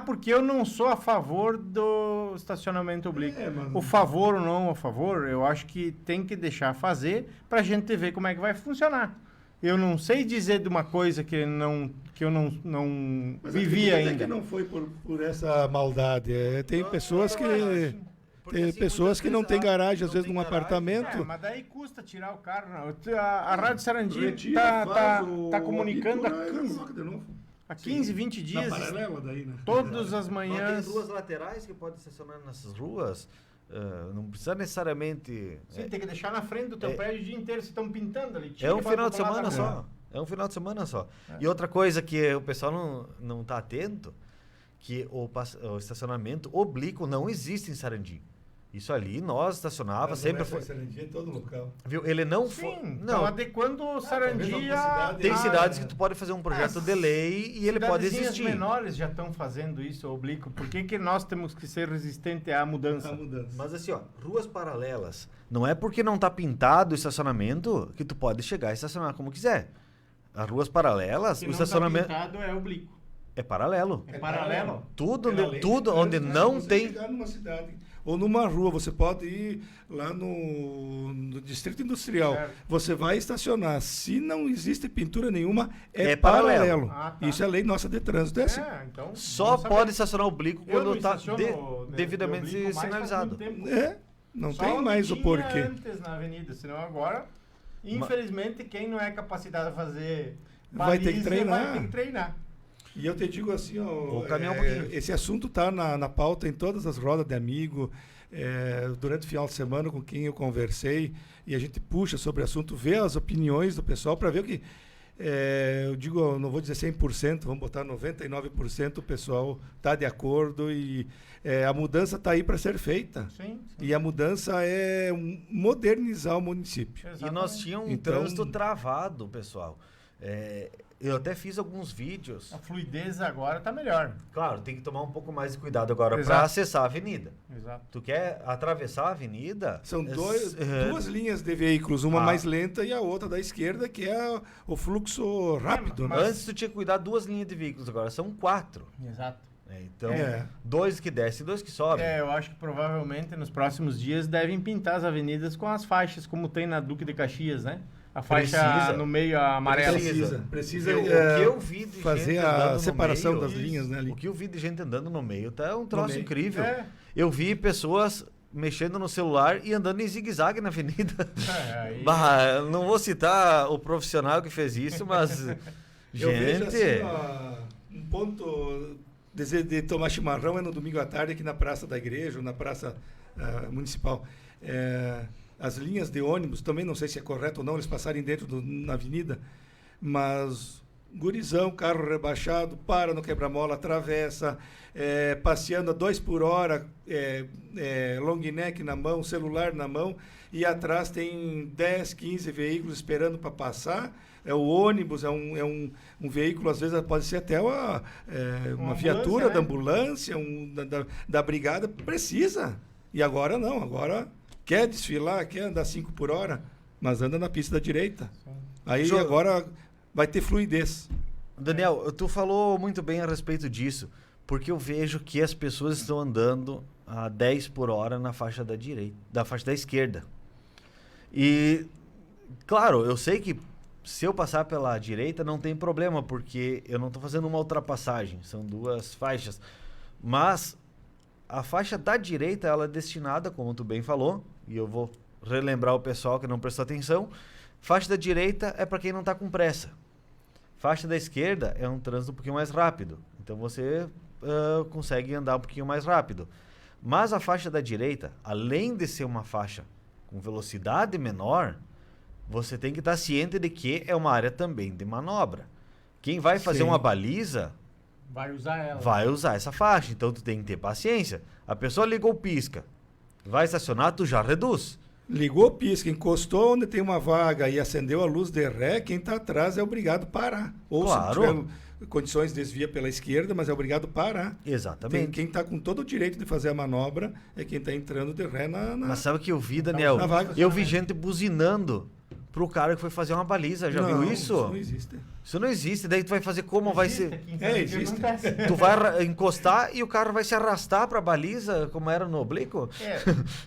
porque eu não sou a favor do estacionamento oblíquo. Mas- O favor ou não a favor, eu acho que tem que deixar fazer pra gente ver como é que vai funcionar. Eu não sei dizer de uma coisa que eu não Mas vivi acredito até ainda. que não foi por essa maldade. Tem pessoas que... Porque, Tem assim, pessoas muitas que não vezes, têm garagem, às não vezes, tem num garagem. apartamento. Mas daí custa tirar o carro. Não. A Rádio Sarandi Retira, tá faz comunicando a há pintura e 15, coloca de novo. há 15, 20 Na dias, paralela daí, né? todas as Tem manhãs. ruas laterais que pode estacionar nessas ruas. Não precisa necessariamente. Sim, tem que deixar na frente do teu prédio o dia inteiro, se estão pintando ali. É um Tira, final bota de do lado semana da rua. só. É um final de semana só. E outra coisa que o pessoal não tá atento, que o estacionamento oblíquo não existe em Sarandi. Isso ali, nós estacionava, sempre foi... Em todo local. Viu? Ele não foi... Sim, estão Não, adequando o Sarandi talvez a... alguma cidade- tem cidades que tu pode fazer um projeto de lei e ele pode Cidadezinhas existir. menores já estão fazendo isso, oblíquo. Por que que nós temos que ser resistentes à mudança? A mudança. Mas assim, ó, ruas paralelas. Não é porque não tá pintado o estacionamento que tu pode chegar e estacionar como quiser. As ruas paralelas, Se o não tá estacionamento pintado, é oblíquo. é paralelo. É paralelo. Tudo, Pela lei tudo de onde trânsito, não você tem... chegar numa cidade ou numa rua, você pode ir lá no Distrito Industrial. Certo. Você vai estacionar. Se não existe pintura nenhuma, é, É paralelo. paralelo. Tá. Isso é lei nossa de trânsito. É assim. Então, Só vamos saber. pode estacionar oblíquo Eu não quando está estaciono devidamente de oblíquo mais sinalizado. faz muito tempo. É, não Só tem mais o tinha porquê. antes na avenida, senão agora, infelizmente, quem não é capacitado a fazer Vai ter que baliza treinar. vai ter que treinar. E eu te digo assim, ó, Ou caminhar um pouquinho. esse assunto está na pauta em todas as rodas de amigo, durante o final de semana com quem eu conversei, e a gente puxa sobre o assunto, vê as opiniões do pessoal para ver o que... eu digo, eu não vou dizer 100%, vamos botar 99%, o pessoal está de acordo e a mudança está aí para ser feita. Sim, sim. E a mudança é modernizar o município. E nós tínhamos um Então- trânsito travado, pessoal. Eu até fiz alguns vídeos. A fluidez agora está melhor. Claro, tem que tomar um pouco mais de cuidado agora para Exato. acessar a avenida. Exato. Tu quer atravessar a avenida? São é, duas linhas de veículos, uma Ah. mais lenta e a outra da esquerda, que é o fluxo rápido. né? Antes tu tinha que cuidar 2 linhas de veículos, agora são 4. Exato. Então, É. 2 que descem e 2 que sobem. Eu acho que provavelmente nos próximos dias devem pintar as avenidas com as faixas, como tem na Duque de Caxias, né? A faixa Precisa. no meio amarela. Precisa O que eu vi de fazer gente a andando no separação meio, das linhas, né? Ali. O que eu vi de gente andando no meio tá um troço meio. incrível. É. Eu vi pessoas mexendo no celular e andando em zigue-zague na avenida. Aí- Bah, não vou citar o profissional que fez isso, mas Eu vejo gente, assim, ó, um ponto de tomar chimarrão é no domingo à tarde aqui na Praça da Igreja, ou na Praça Municipal. As linhas de ônibus, também não sei se é correto ou não, eles passarem dentro na avenida, mas gurizão, carro rebaixado, para no quebra-mola, atravessa, passeando a 2 por hora, long neck na mão, celular na mão, e atrás tem 10, 15 veículos esperando para passar. É o ônibus, é um veículo, às vezes pode ser até uma viatura, né? da ambulância, da brigada, precisa. E agora não, agora quer desfilar, quer andar 5 por hora, mas anda na pista da direita. Aí agora vai ter fluidez. Daniel, tu falou muito bem a respeito disso, porque eu vejo que as pessoas estão andando a 10 por hora na faixa da direita, da faixa da esquerda. E, claro, eu sei que se eu passar pela direita não tem problema, porque eu não estou fazendo uma ultrapassagem, são 2 faixas. Mas a faixa da direita, ela é destinada, como tu bem falou, e eu vou relembrar o pessoal que não prestou atenção, faixa da direita é para quem não está com pressa. Faixa da esquerda é um trânsito um pouquinho mais rápido, então você consegue andar um pouquinho mais rápido. Mas a faixa da direita, além de ser uma faixa com velocidade menor, você tem que estar ciente de que é uma área também de manobra. Quem vai fazer Sim. uma baliza Vai usar ela. vai usar essa faixa, então tu tem que ter paciência. A pessoa ligou o pisca, vai estacionar, tu já reduz. Ligou o pisca, encostou onde tem uma vaga e acendeu a luz de ré, quem está atrás é obrigado a parar. Ou Claro. se tiver condições, desvia pela esquerda, mas é obrigado a parar. Exatamente. Quem está com todo o direito de fazer a manobra é quem está entrando de ré na Mas sabe o que eu vi, Daniel? na vaga. Eu vi gente buzinando pro cara que foi fazer uma baliza. Já viu isso? Isso não existe. Isso não existe. Daí tu vai fazer como? Vai ser... Existe. Tu vai encostar e o cara vai se arrastar pra baliza, como era no oblíquo?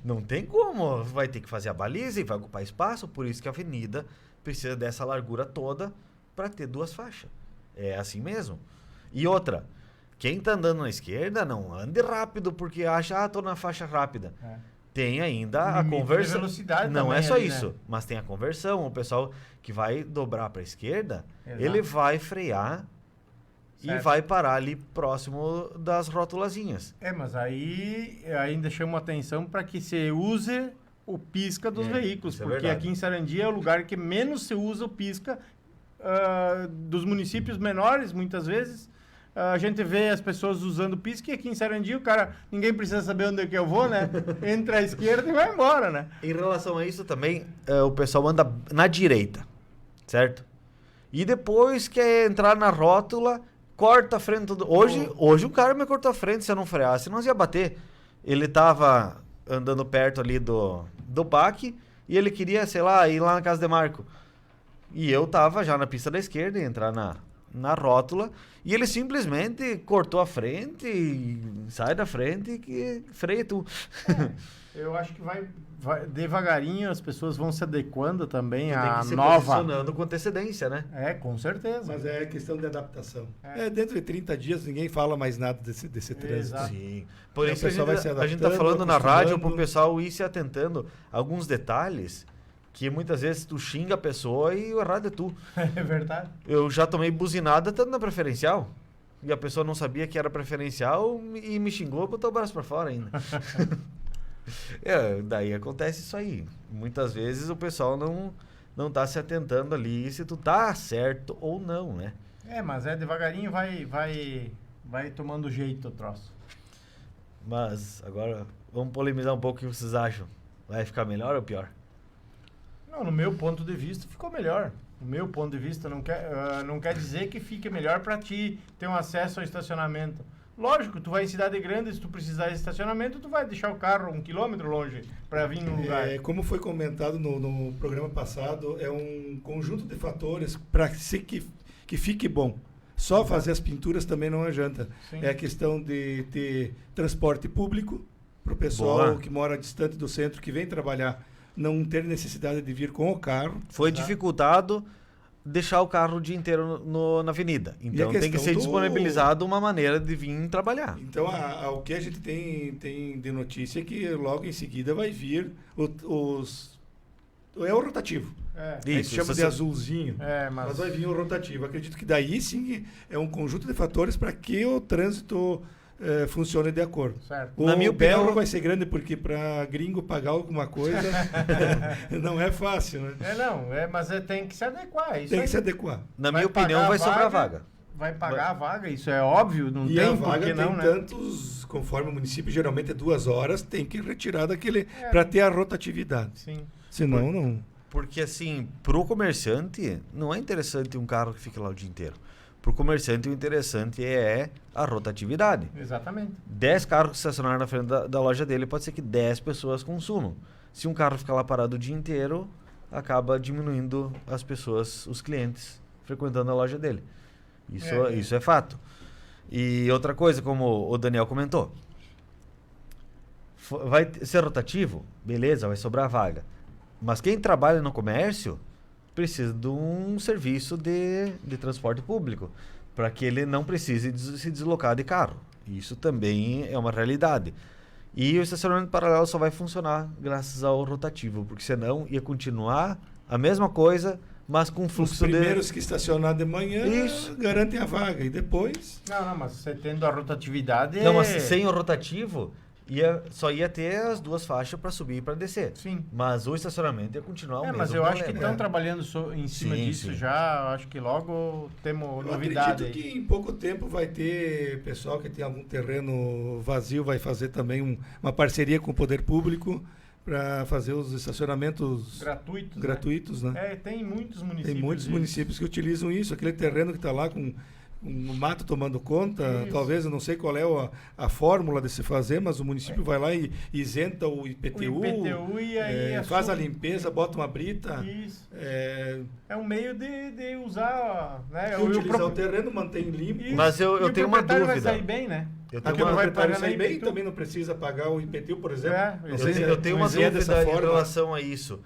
Não tem como. Vai ter que fazer a baliza e vai ocupar espaço. Por isso que a avenida precisa dessa largura toda para ter 2 faixas. É assim mesmo. E outra, quem tá andando na esquerda, não ande rápido porque acha, tô na faixa rápida. Tem ainda a Limite de conversão. velocidade Não também é só ali, isso, né? mas tem a conversão. O pessoal que vai dobrar para a esquerda, Exato. ele vai frear e Certo. vai parar ali próximo das rótulazinhas. Mas aí ainda chama atenção para que se use o pisca dos veículos, isso é porque verdade. aqui em Sarandi é o lugar que menos se usa o pisca dos municípios menores, muitas vezes. A gente vê as pessoas usando pisca e aqui em Sarandi o cara, ninguém precisa saber onde é que eu vou, né? Entra à esquerda e vai embora, né? Em relação a isso também, o pessoal anda na direita, certo? E depois quer entrar na rótula, corta a frente. Hoje o cara me cortou a frente se eu não freasse, nós ia bater. Ele tava andando perto ali do baque e ele queria, sei lá, ir lá na casa de Marco. E eu tava já na pista da esquerda, ia entrar na rótula, e ele simplesmente cortou a frente e sai da frente que freia tu. Eu acho que vai devagarinho, as pessoas vão se adequando também Tem à que se nova... posicionando com antecedência, né? Com certeza. Mas é questão de adaptação. Dentro de 30 dias ninguém fala mais nada desse trânsito. Exato. Sim. Por Então, isso o pessoal vai se a gente tá adaptando, falando na rádio acostumando. pro pessoal ir se atentando a alguns detalhes que muitas vezes tu xinga a pessoa e o errado é tu. É verdade. Eu já tomei buzinada tanto na preferencial e a pessoa não sabia que era preferencial e me xingou, botou o braço pra fora ainda. Daí acontece isso aí. Muitas vezes o pessoal não tá se atentando ali se tu tá certo ou não, né? Mas devagarinho vai tomando jeito o troço. Mas agora vamos polemizar um pouco o que vocês acham. Vai ficar melhor ou pior? Não, no meu ponto de vista ficou melhor. No meu ponto de vista não quer dizer que fique melhor para ti ter um acesso ao estacionamento. Lógico, tu vai em cidade grande, se tu precisar de estacionamento, tu vai deixar o carro 1 quilômetro longe para vir no lugar. Como foi comentado no programa passado, é um conjunto de fatores para que fique bom. Só fazer as pinturas também não adianta. Sim. É a questão de ter transporte público para o pessoal Boa. que mora distante do centro, que vem trabalhar, não ter necessidade de vir com o carro. Foi dificultado deixar o carro o dia inteiro na avenida. Então tem que questão ser do- disponibilizado uma maneira de vir trabalhar. Então, o que a gente tem de notícia é que logo em seguida vai vir é o rotativo. A gente Isso, chama de você- azulzinho. Mas vai vir o rotativo. Acredito que daí sim é um conjunto de fatores para que o trânsito funcione de acordo. Certo. O Na minha opinião- berro vai ser grande porque para gringo pagar alguma coisa não é fácil, né? Mas tem que se adequar. Isso Tem aí. que se adequar. Na Vai minha opinião, pagar vai a sobrar vaga. vaga. Vai pagar a vaga, isso é óbvio, não E tem a por vaga que tem não, né? tantos, conforme o município, geralmente é 2 horas, tem que retirar daquele para ter a rotatividade. Sim. Senão, não. Porque assim, pro comerciante, não é interessante um carro que fique lá o dia inteiro. Pro comerciante, o interessante é a rotatividade. Exatamente. 10 carros que estacionaram na frente da loja dele, pode ser que 10 pessoas consumam. Se um carro ficar lá parado o dia inteiro, acaba diminuindo as pessoas, os clientes, frequentando a loja dele. Isso é fato. E outra coisa, como o Daniel comentou, vai ser rotativo, beleza, vai sobrar vaga. Mas quem trabalha no comércio precisa de um serviço de transporte público, para que ele não precise se deslocar de carro. Isso também é uma realidade. E o estacionamento paralelo só vai funcionar graças ao rotativo, porque senão ia continuar a mesma coisa, mas com Os fluxo primeiros que estacionar de manhã Isso. garantem a vaga. E depois. Não, mas você tendo a rotatividade... Não, mas sem o rotativo, só ia ter as 2 faixas para subir e para descer. Sim. Mas o estacionamento ia continuar o mesmo Mas eu acho que problema. estão trabalhando em cima Sim, disso sim. já. Acho que logo temos Eu novidade acredito aí. que em pouco tempo vai ter pessoal que tem algum terreno vazio, vai fazer também uma parceria com o poder público para fazer os estacionamentos gratuitos, né? Tem muitos municípios. Tem muitos municípios que utilizam isso. Aquele terreno que está lá com o mato tomando conta, talvez, eu não sei qual é a fórmula de se fazer, mas o município vai lá e isenta o IPTU, e aí faz a limpeza, bota uma brita. Isso. É um meio de usar, né? Utilizar o terreno, mantém limpo. Isso. Mas eu tenho uma dúvida. Vai sair bem, né? Eu Aqui tenho não uma... vai pagar sair bem, também não precisa pagar o IPTU, por exemplo. Eu tenho uma dúvida em relação a isso.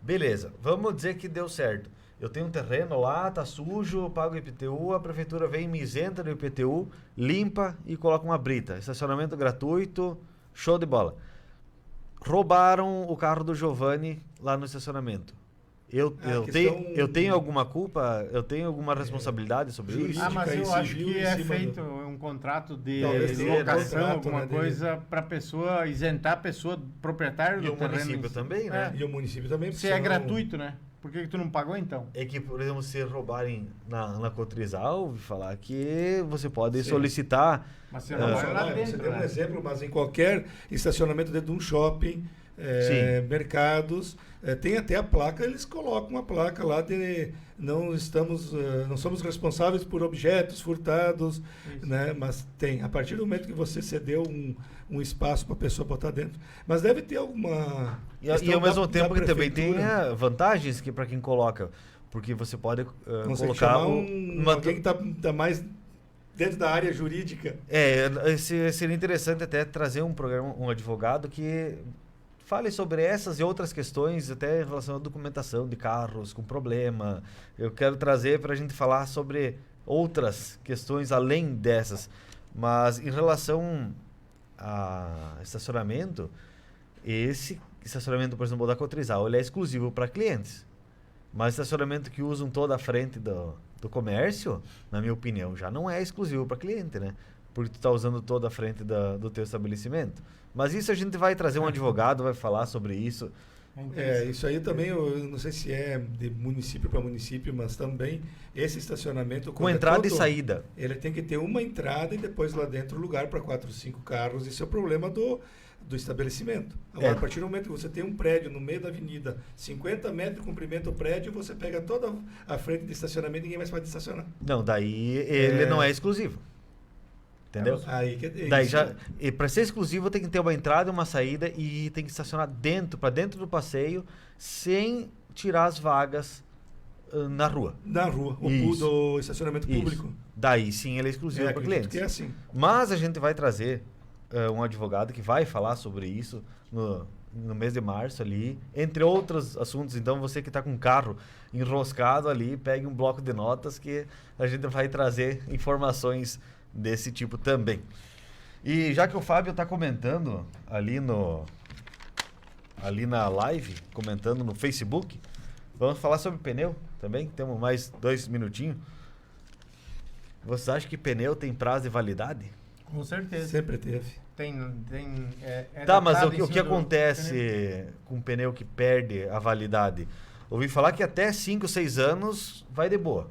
Beleza, vamos dizer que deu certo. Eu tenho um terreno lá, tá sujo, pago o IPTU, a prefeitura vem, me isenta do IPTU, limpa e coloca uma brita. Estacionamento gratuito, show de bola. Roubaram o carro do Giovanni lá no estacionamento. Eu tenho alguma culpa? Eu tenho alguma responsabilidade sobre isso? Mas eu acho que é feito um contrato de locação, alguma coisa, para a pessoa isentar a pessoa proprietária do terreno. E o município também, né? E o município também. Se é gratuito, né? Por que tu não pagou, então? É que, por exemplo, se roubarem na Cotrizal, ouvi falar que você pode solicitar... Mas você não vai lá dentro, você deu um exemplo, mas em qualquer estacionamento dentro de um shopping, mercados, tem até a placa, eles colocam uma placa lá de não somos responsáveis por objetos furtados, né? Mas tem, a partir do momento que você cedeu um espaço para a pessoa botar dentro, mas deve ter alguma... E ao mesmo tempo que também tem vantagens que para quem coloca, porque você pode colocar alguém que está mais dentro da área jurídica. Seria interessante até trazer um advogado que fale sobre essas e outras questões, até em relação à documentação de carros com problema. Eu quero trazer para a gente falar sobre outras questões além dessas. Mas em relação a estacionamento, esse estacionamento, por exemplo, da Cotrizal, ele é exclusivo para clientes. Mas estacionamento que usam toda a frente do comércio, na minha opinião, já não é exclusivo para cliente, né? Porque tu está usando toda a frente do teu estabelecimento. Mas isso a gente vai trazer um advogado, vai falar sobre isso. Isso aí também, eu não sei se é de município para município, mas também esse estacionamento... Com entrada e saída. Ele tem que ter uma entrada e depois lá dentro lugar para 4, 5 carros. Isso é o problema do estabelecimento. Agora, a partir do momento que você tem um prédio no meio da avenida, 50 metros de comprimento do prédio, você pega toda a frente de estacionamento e ninguém mais pode estacionar. Não, daí ele não é exclusivo. Entendeu? Daí e para ser exclusivo tem que ter uma entrada e uma saída e tem que estacionar para dentro do passeio sem tirar as vagas na rua. Na rua, do estacionamento público. Daí sim ele é exclusivo para clientes. Que é assim. Mas a gente vai trazer um advogado que vai falar sobre isso no mês de março ali, entre outros assuntos. Então você que está com o carro enroscado ali, pegue um bloco de notas que a gente vai trazer informações desse tipo também. E já que o Fábio está comentando ali na live, comentando no Facebook, vamos falar sobre pneu também. Temos mais 2 minutinhos. Você acha que pneu tem prazo de validade? Com certeza. Sempre teve. Mas o que acontece com um pneu que perde a validade? Ouvi falar que até 5, 6 anos vai de boa,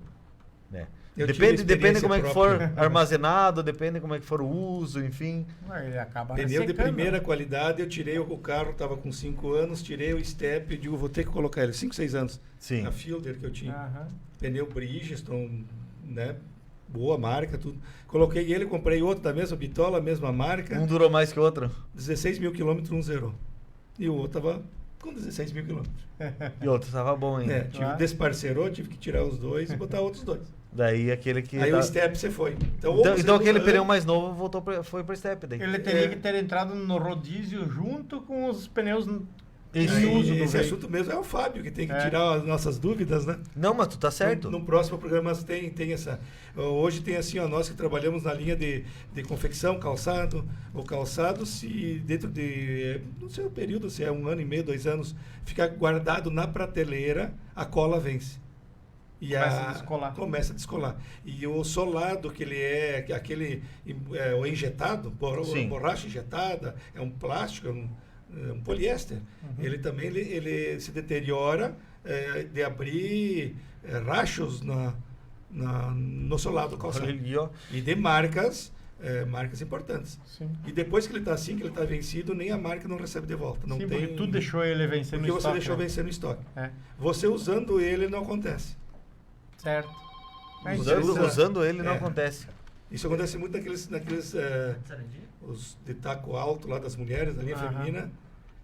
né? Depende como é que for armazenado, depende como é que for o uso, enfim. Ele acaba pneu de primeira qualidade, eu tirei o carro, estava com 5 anos, tirei o step e digo, vou ter que colocar ele, 5, 6 anos. Sim. A Fielder que eu tinha. Pneu Bridgestone, né? Boa marca, tudo. Coloquei ele, comprei outro da mesma bitola, mesma marca. Um durou mais que o outro? 16 mil quilômetros, um zerou. E o outro tava com 16 mil quilômetros. E o outro tava bom ainda. Desparcerou, tive que tirar os 2 e botar outros 2. Daí aquele que... Aí o step você foi. Então aquele pneu mais novo foi pro step. Daí. Ele teria que ter entrado no rodízio junto com os pneus... Esse assunto mesmo é o Fábio que tem que tirar as nossas dúvidas, né? Não, mas tu tá certo. No próximo programa tem essa... Hoje tem assim, nós que trabalhamos na linha de confecção, calçado. O calçado, se dentro de... Não sei o período, se é 1 ano e meio, 2 anos, ficar guardado na prateleira, a cola vence. E começa a descolar. E o solado, que ele é aquele... o injetado, borracha injetada, é um plástico, um poliéster. Ele também ele se deteriora de abrir rachos no solado do calçado. E de marcas marcas importantes. Sim. E depois que ele está assim, que ele está vencido, nem a marca não recebe de volta. Não Sim, tem, porque tu deixou ele vencer no porque estoque. você deixou né? vencer no estoque. É. Você usando ele, não acontece. Certo. É Usando ele não acontece. Isso acontece muito naqueles os de taco alto lá das mulheres, da linha feminina.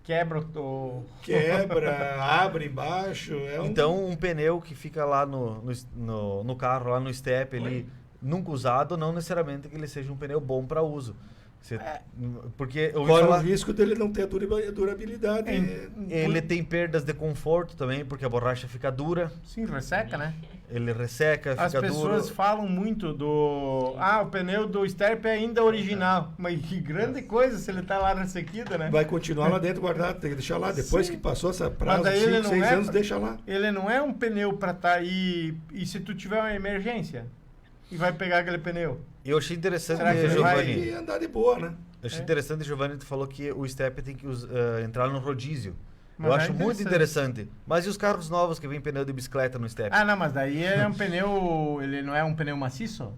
Quebra o... Quebra, abre embaixo. Então, um pneu que fica lá no carro, lá no step, ele nunca usado, não necessariamente que ele seja um pneu bom para uso. Porque eu corre o risco dele não ter a durabilidade. Ele tem perdas de conforto também, porque a borracha fica dura. Sim, resseca, né? Ele resseca, fica duro. As pessoas falam muito do... o pneu do Sterp é ainda original. Mas que grande coisa se ele tá lá ressequido, né? Vai continuar lá dentro guardado, tem que deixar lá. Depois que passou essa prazo, 5, 6 anos, deixa lá. Ele não é um pneu para estar aí... E se tu tiver uma emergência e vai pegar aquele pneu? Eu achei interessante, Giovanni. Vai andar de boa, né? Eu achei interessante, Giovanni, tu falou que o step tem que entrar no rodízio. Mas eu acho muito interessante. Mas e os carros novos que vem pneu de bicicleta no step? Não, mas daí é um pneu... Ele não é um pneu maciço?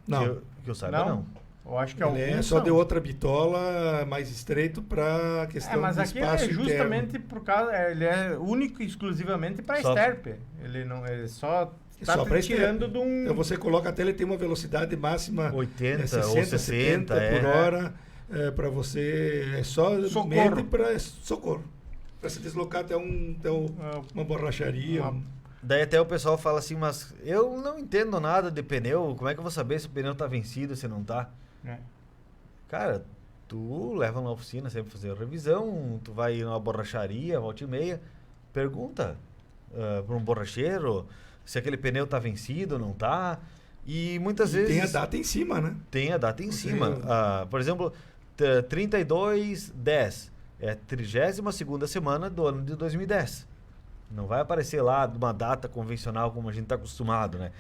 Não. Que eu saiba, não. Eu acho que ele é só de outra bitola, mais estreito para questão mas de aqui espaço é justamente interno. por causa... Ele é único e exclusivamente para Sterp. Ele não... Ele só... Tá tirando de um... Então você coloca até ele tem uma velocidade máxima 80 60, ou 60 70 por hora para você só socorro. Para socorro, para se deslocar até uma borracharia. Daí até o pessoal fala assim, mas eu não entendo nada de pneu, como é que eu vou saber se o pneu tá vencido, se não tá? Cara, tu leva na oficina sempre fazer a revisão, tu vai numa borracharia, volta e meia, pergunta para um borracheiro se aquele pneu tá vencido ou não tá. E muitas vezes... Tem a data em cima, né? Tem a data em cima. Por exemplo, 32/10 é a 32ª semana do ano de 2010. Não vai aparecer lá uma data convencional como a gente está acostumado, né?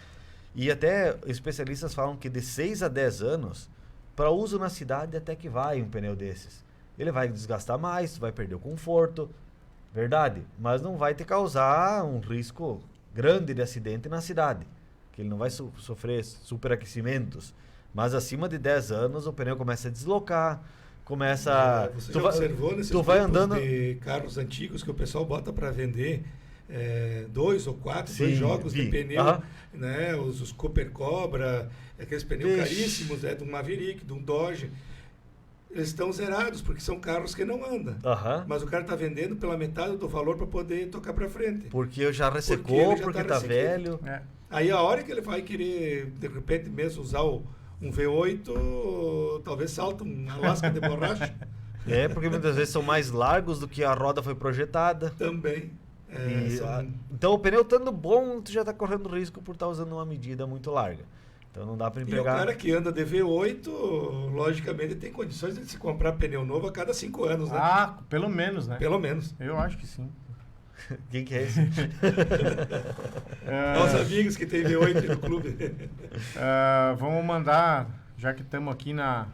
E até especialistas falam que de 6 a 10 anos, para uso na cidade até que vai um pneu desses. Ele vai desgastar mais, vai perder o conforto, verdade, mas não vai te causar um risco grande de acidente na cidade, que ele não vai sofrer superaquecimentos, mas acima de 10 anos o pneu começa a deslocar, começa... Você já observou nesses tu vai andando de carros antigos que o pessoal bota para vender 2 ou 4, 2 jogos de pneu, né? Os Cooper Cobra, aqueles pneus caríssimos, de um Maverick, de um Dodge. Eles estão zerados, porque são carros que não andam. Mas o cara está vendendo pela metade do valor para poder tocar para frente. Porque já ressecou, porque está velho. Aí a hora que ele vai querer, de repente mesmo, usar um V8, talvez salta uma lasca de borracha. Porque muitas vezes são mais largos do que a roda foi projetada. Também. Então o pneu estando bom, tu já está correndo risco por estar usando uma medida muito larga. Então não dá para empregar. E o cara que anda de V8, logicamente, tem condições de se comprar pneu novo a cada 5 anos, né? Pelo menos, né? Pelo menos. Eu acho que sim. Quem que é esse? Os amigos que tem V8 no clube. Vamos mandar, já que estamos aqui nós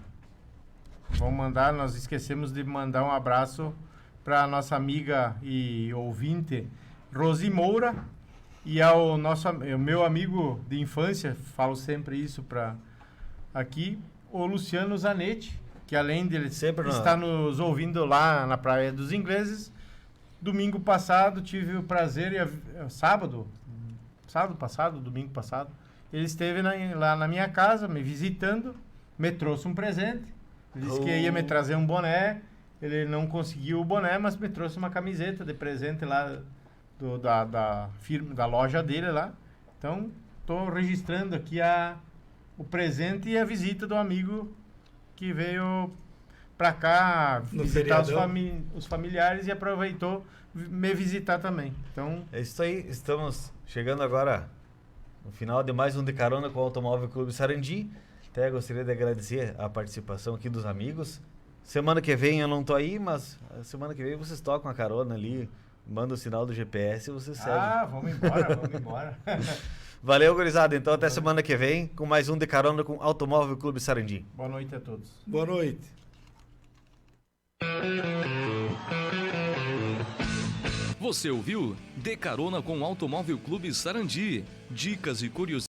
esquecemos de mandar um abraço para nossa amiga e ouvinte, Rosi Moura, e ao meu amigo de infância, falo sempre isso aqui, o Luciano Zanetti, que além de ele estar nos ouvindo lá na Praia dos Ingleses, domingo passado tive o prazer, domingo passado, ele esteve lá na minha casa, me visitando, me trouxe um presente, ele disse que ia me trazer um boné, ele não conseguiu o boné, mas me trouxe uma camiseta de presente lá da loja dele lá. Então, estou registrando aqui o presente e a visita do amigo que veio para cá visitar os familiares e aproveitou me visitar também. Então, é isso aí, estamos chegando agora no final de mais um De Carona com o Automóvel Clube Sarandi. Até gostaria de agradecer a participação aqui dos amigos. Semana que vem eu não tô aí, mas semana que vem vocês tocam a carona ali, manda o sinal do GPS e vocês seguem. Vamos embora. Valeu, gurizada. Então até semana que vem com mais um De Carona com Automóvel Clube Sarandi. Boa noite a todos. Boa noite. Você ouviu De Carona com o Automóvel Clube Sarandi. Dicas e curiosidades.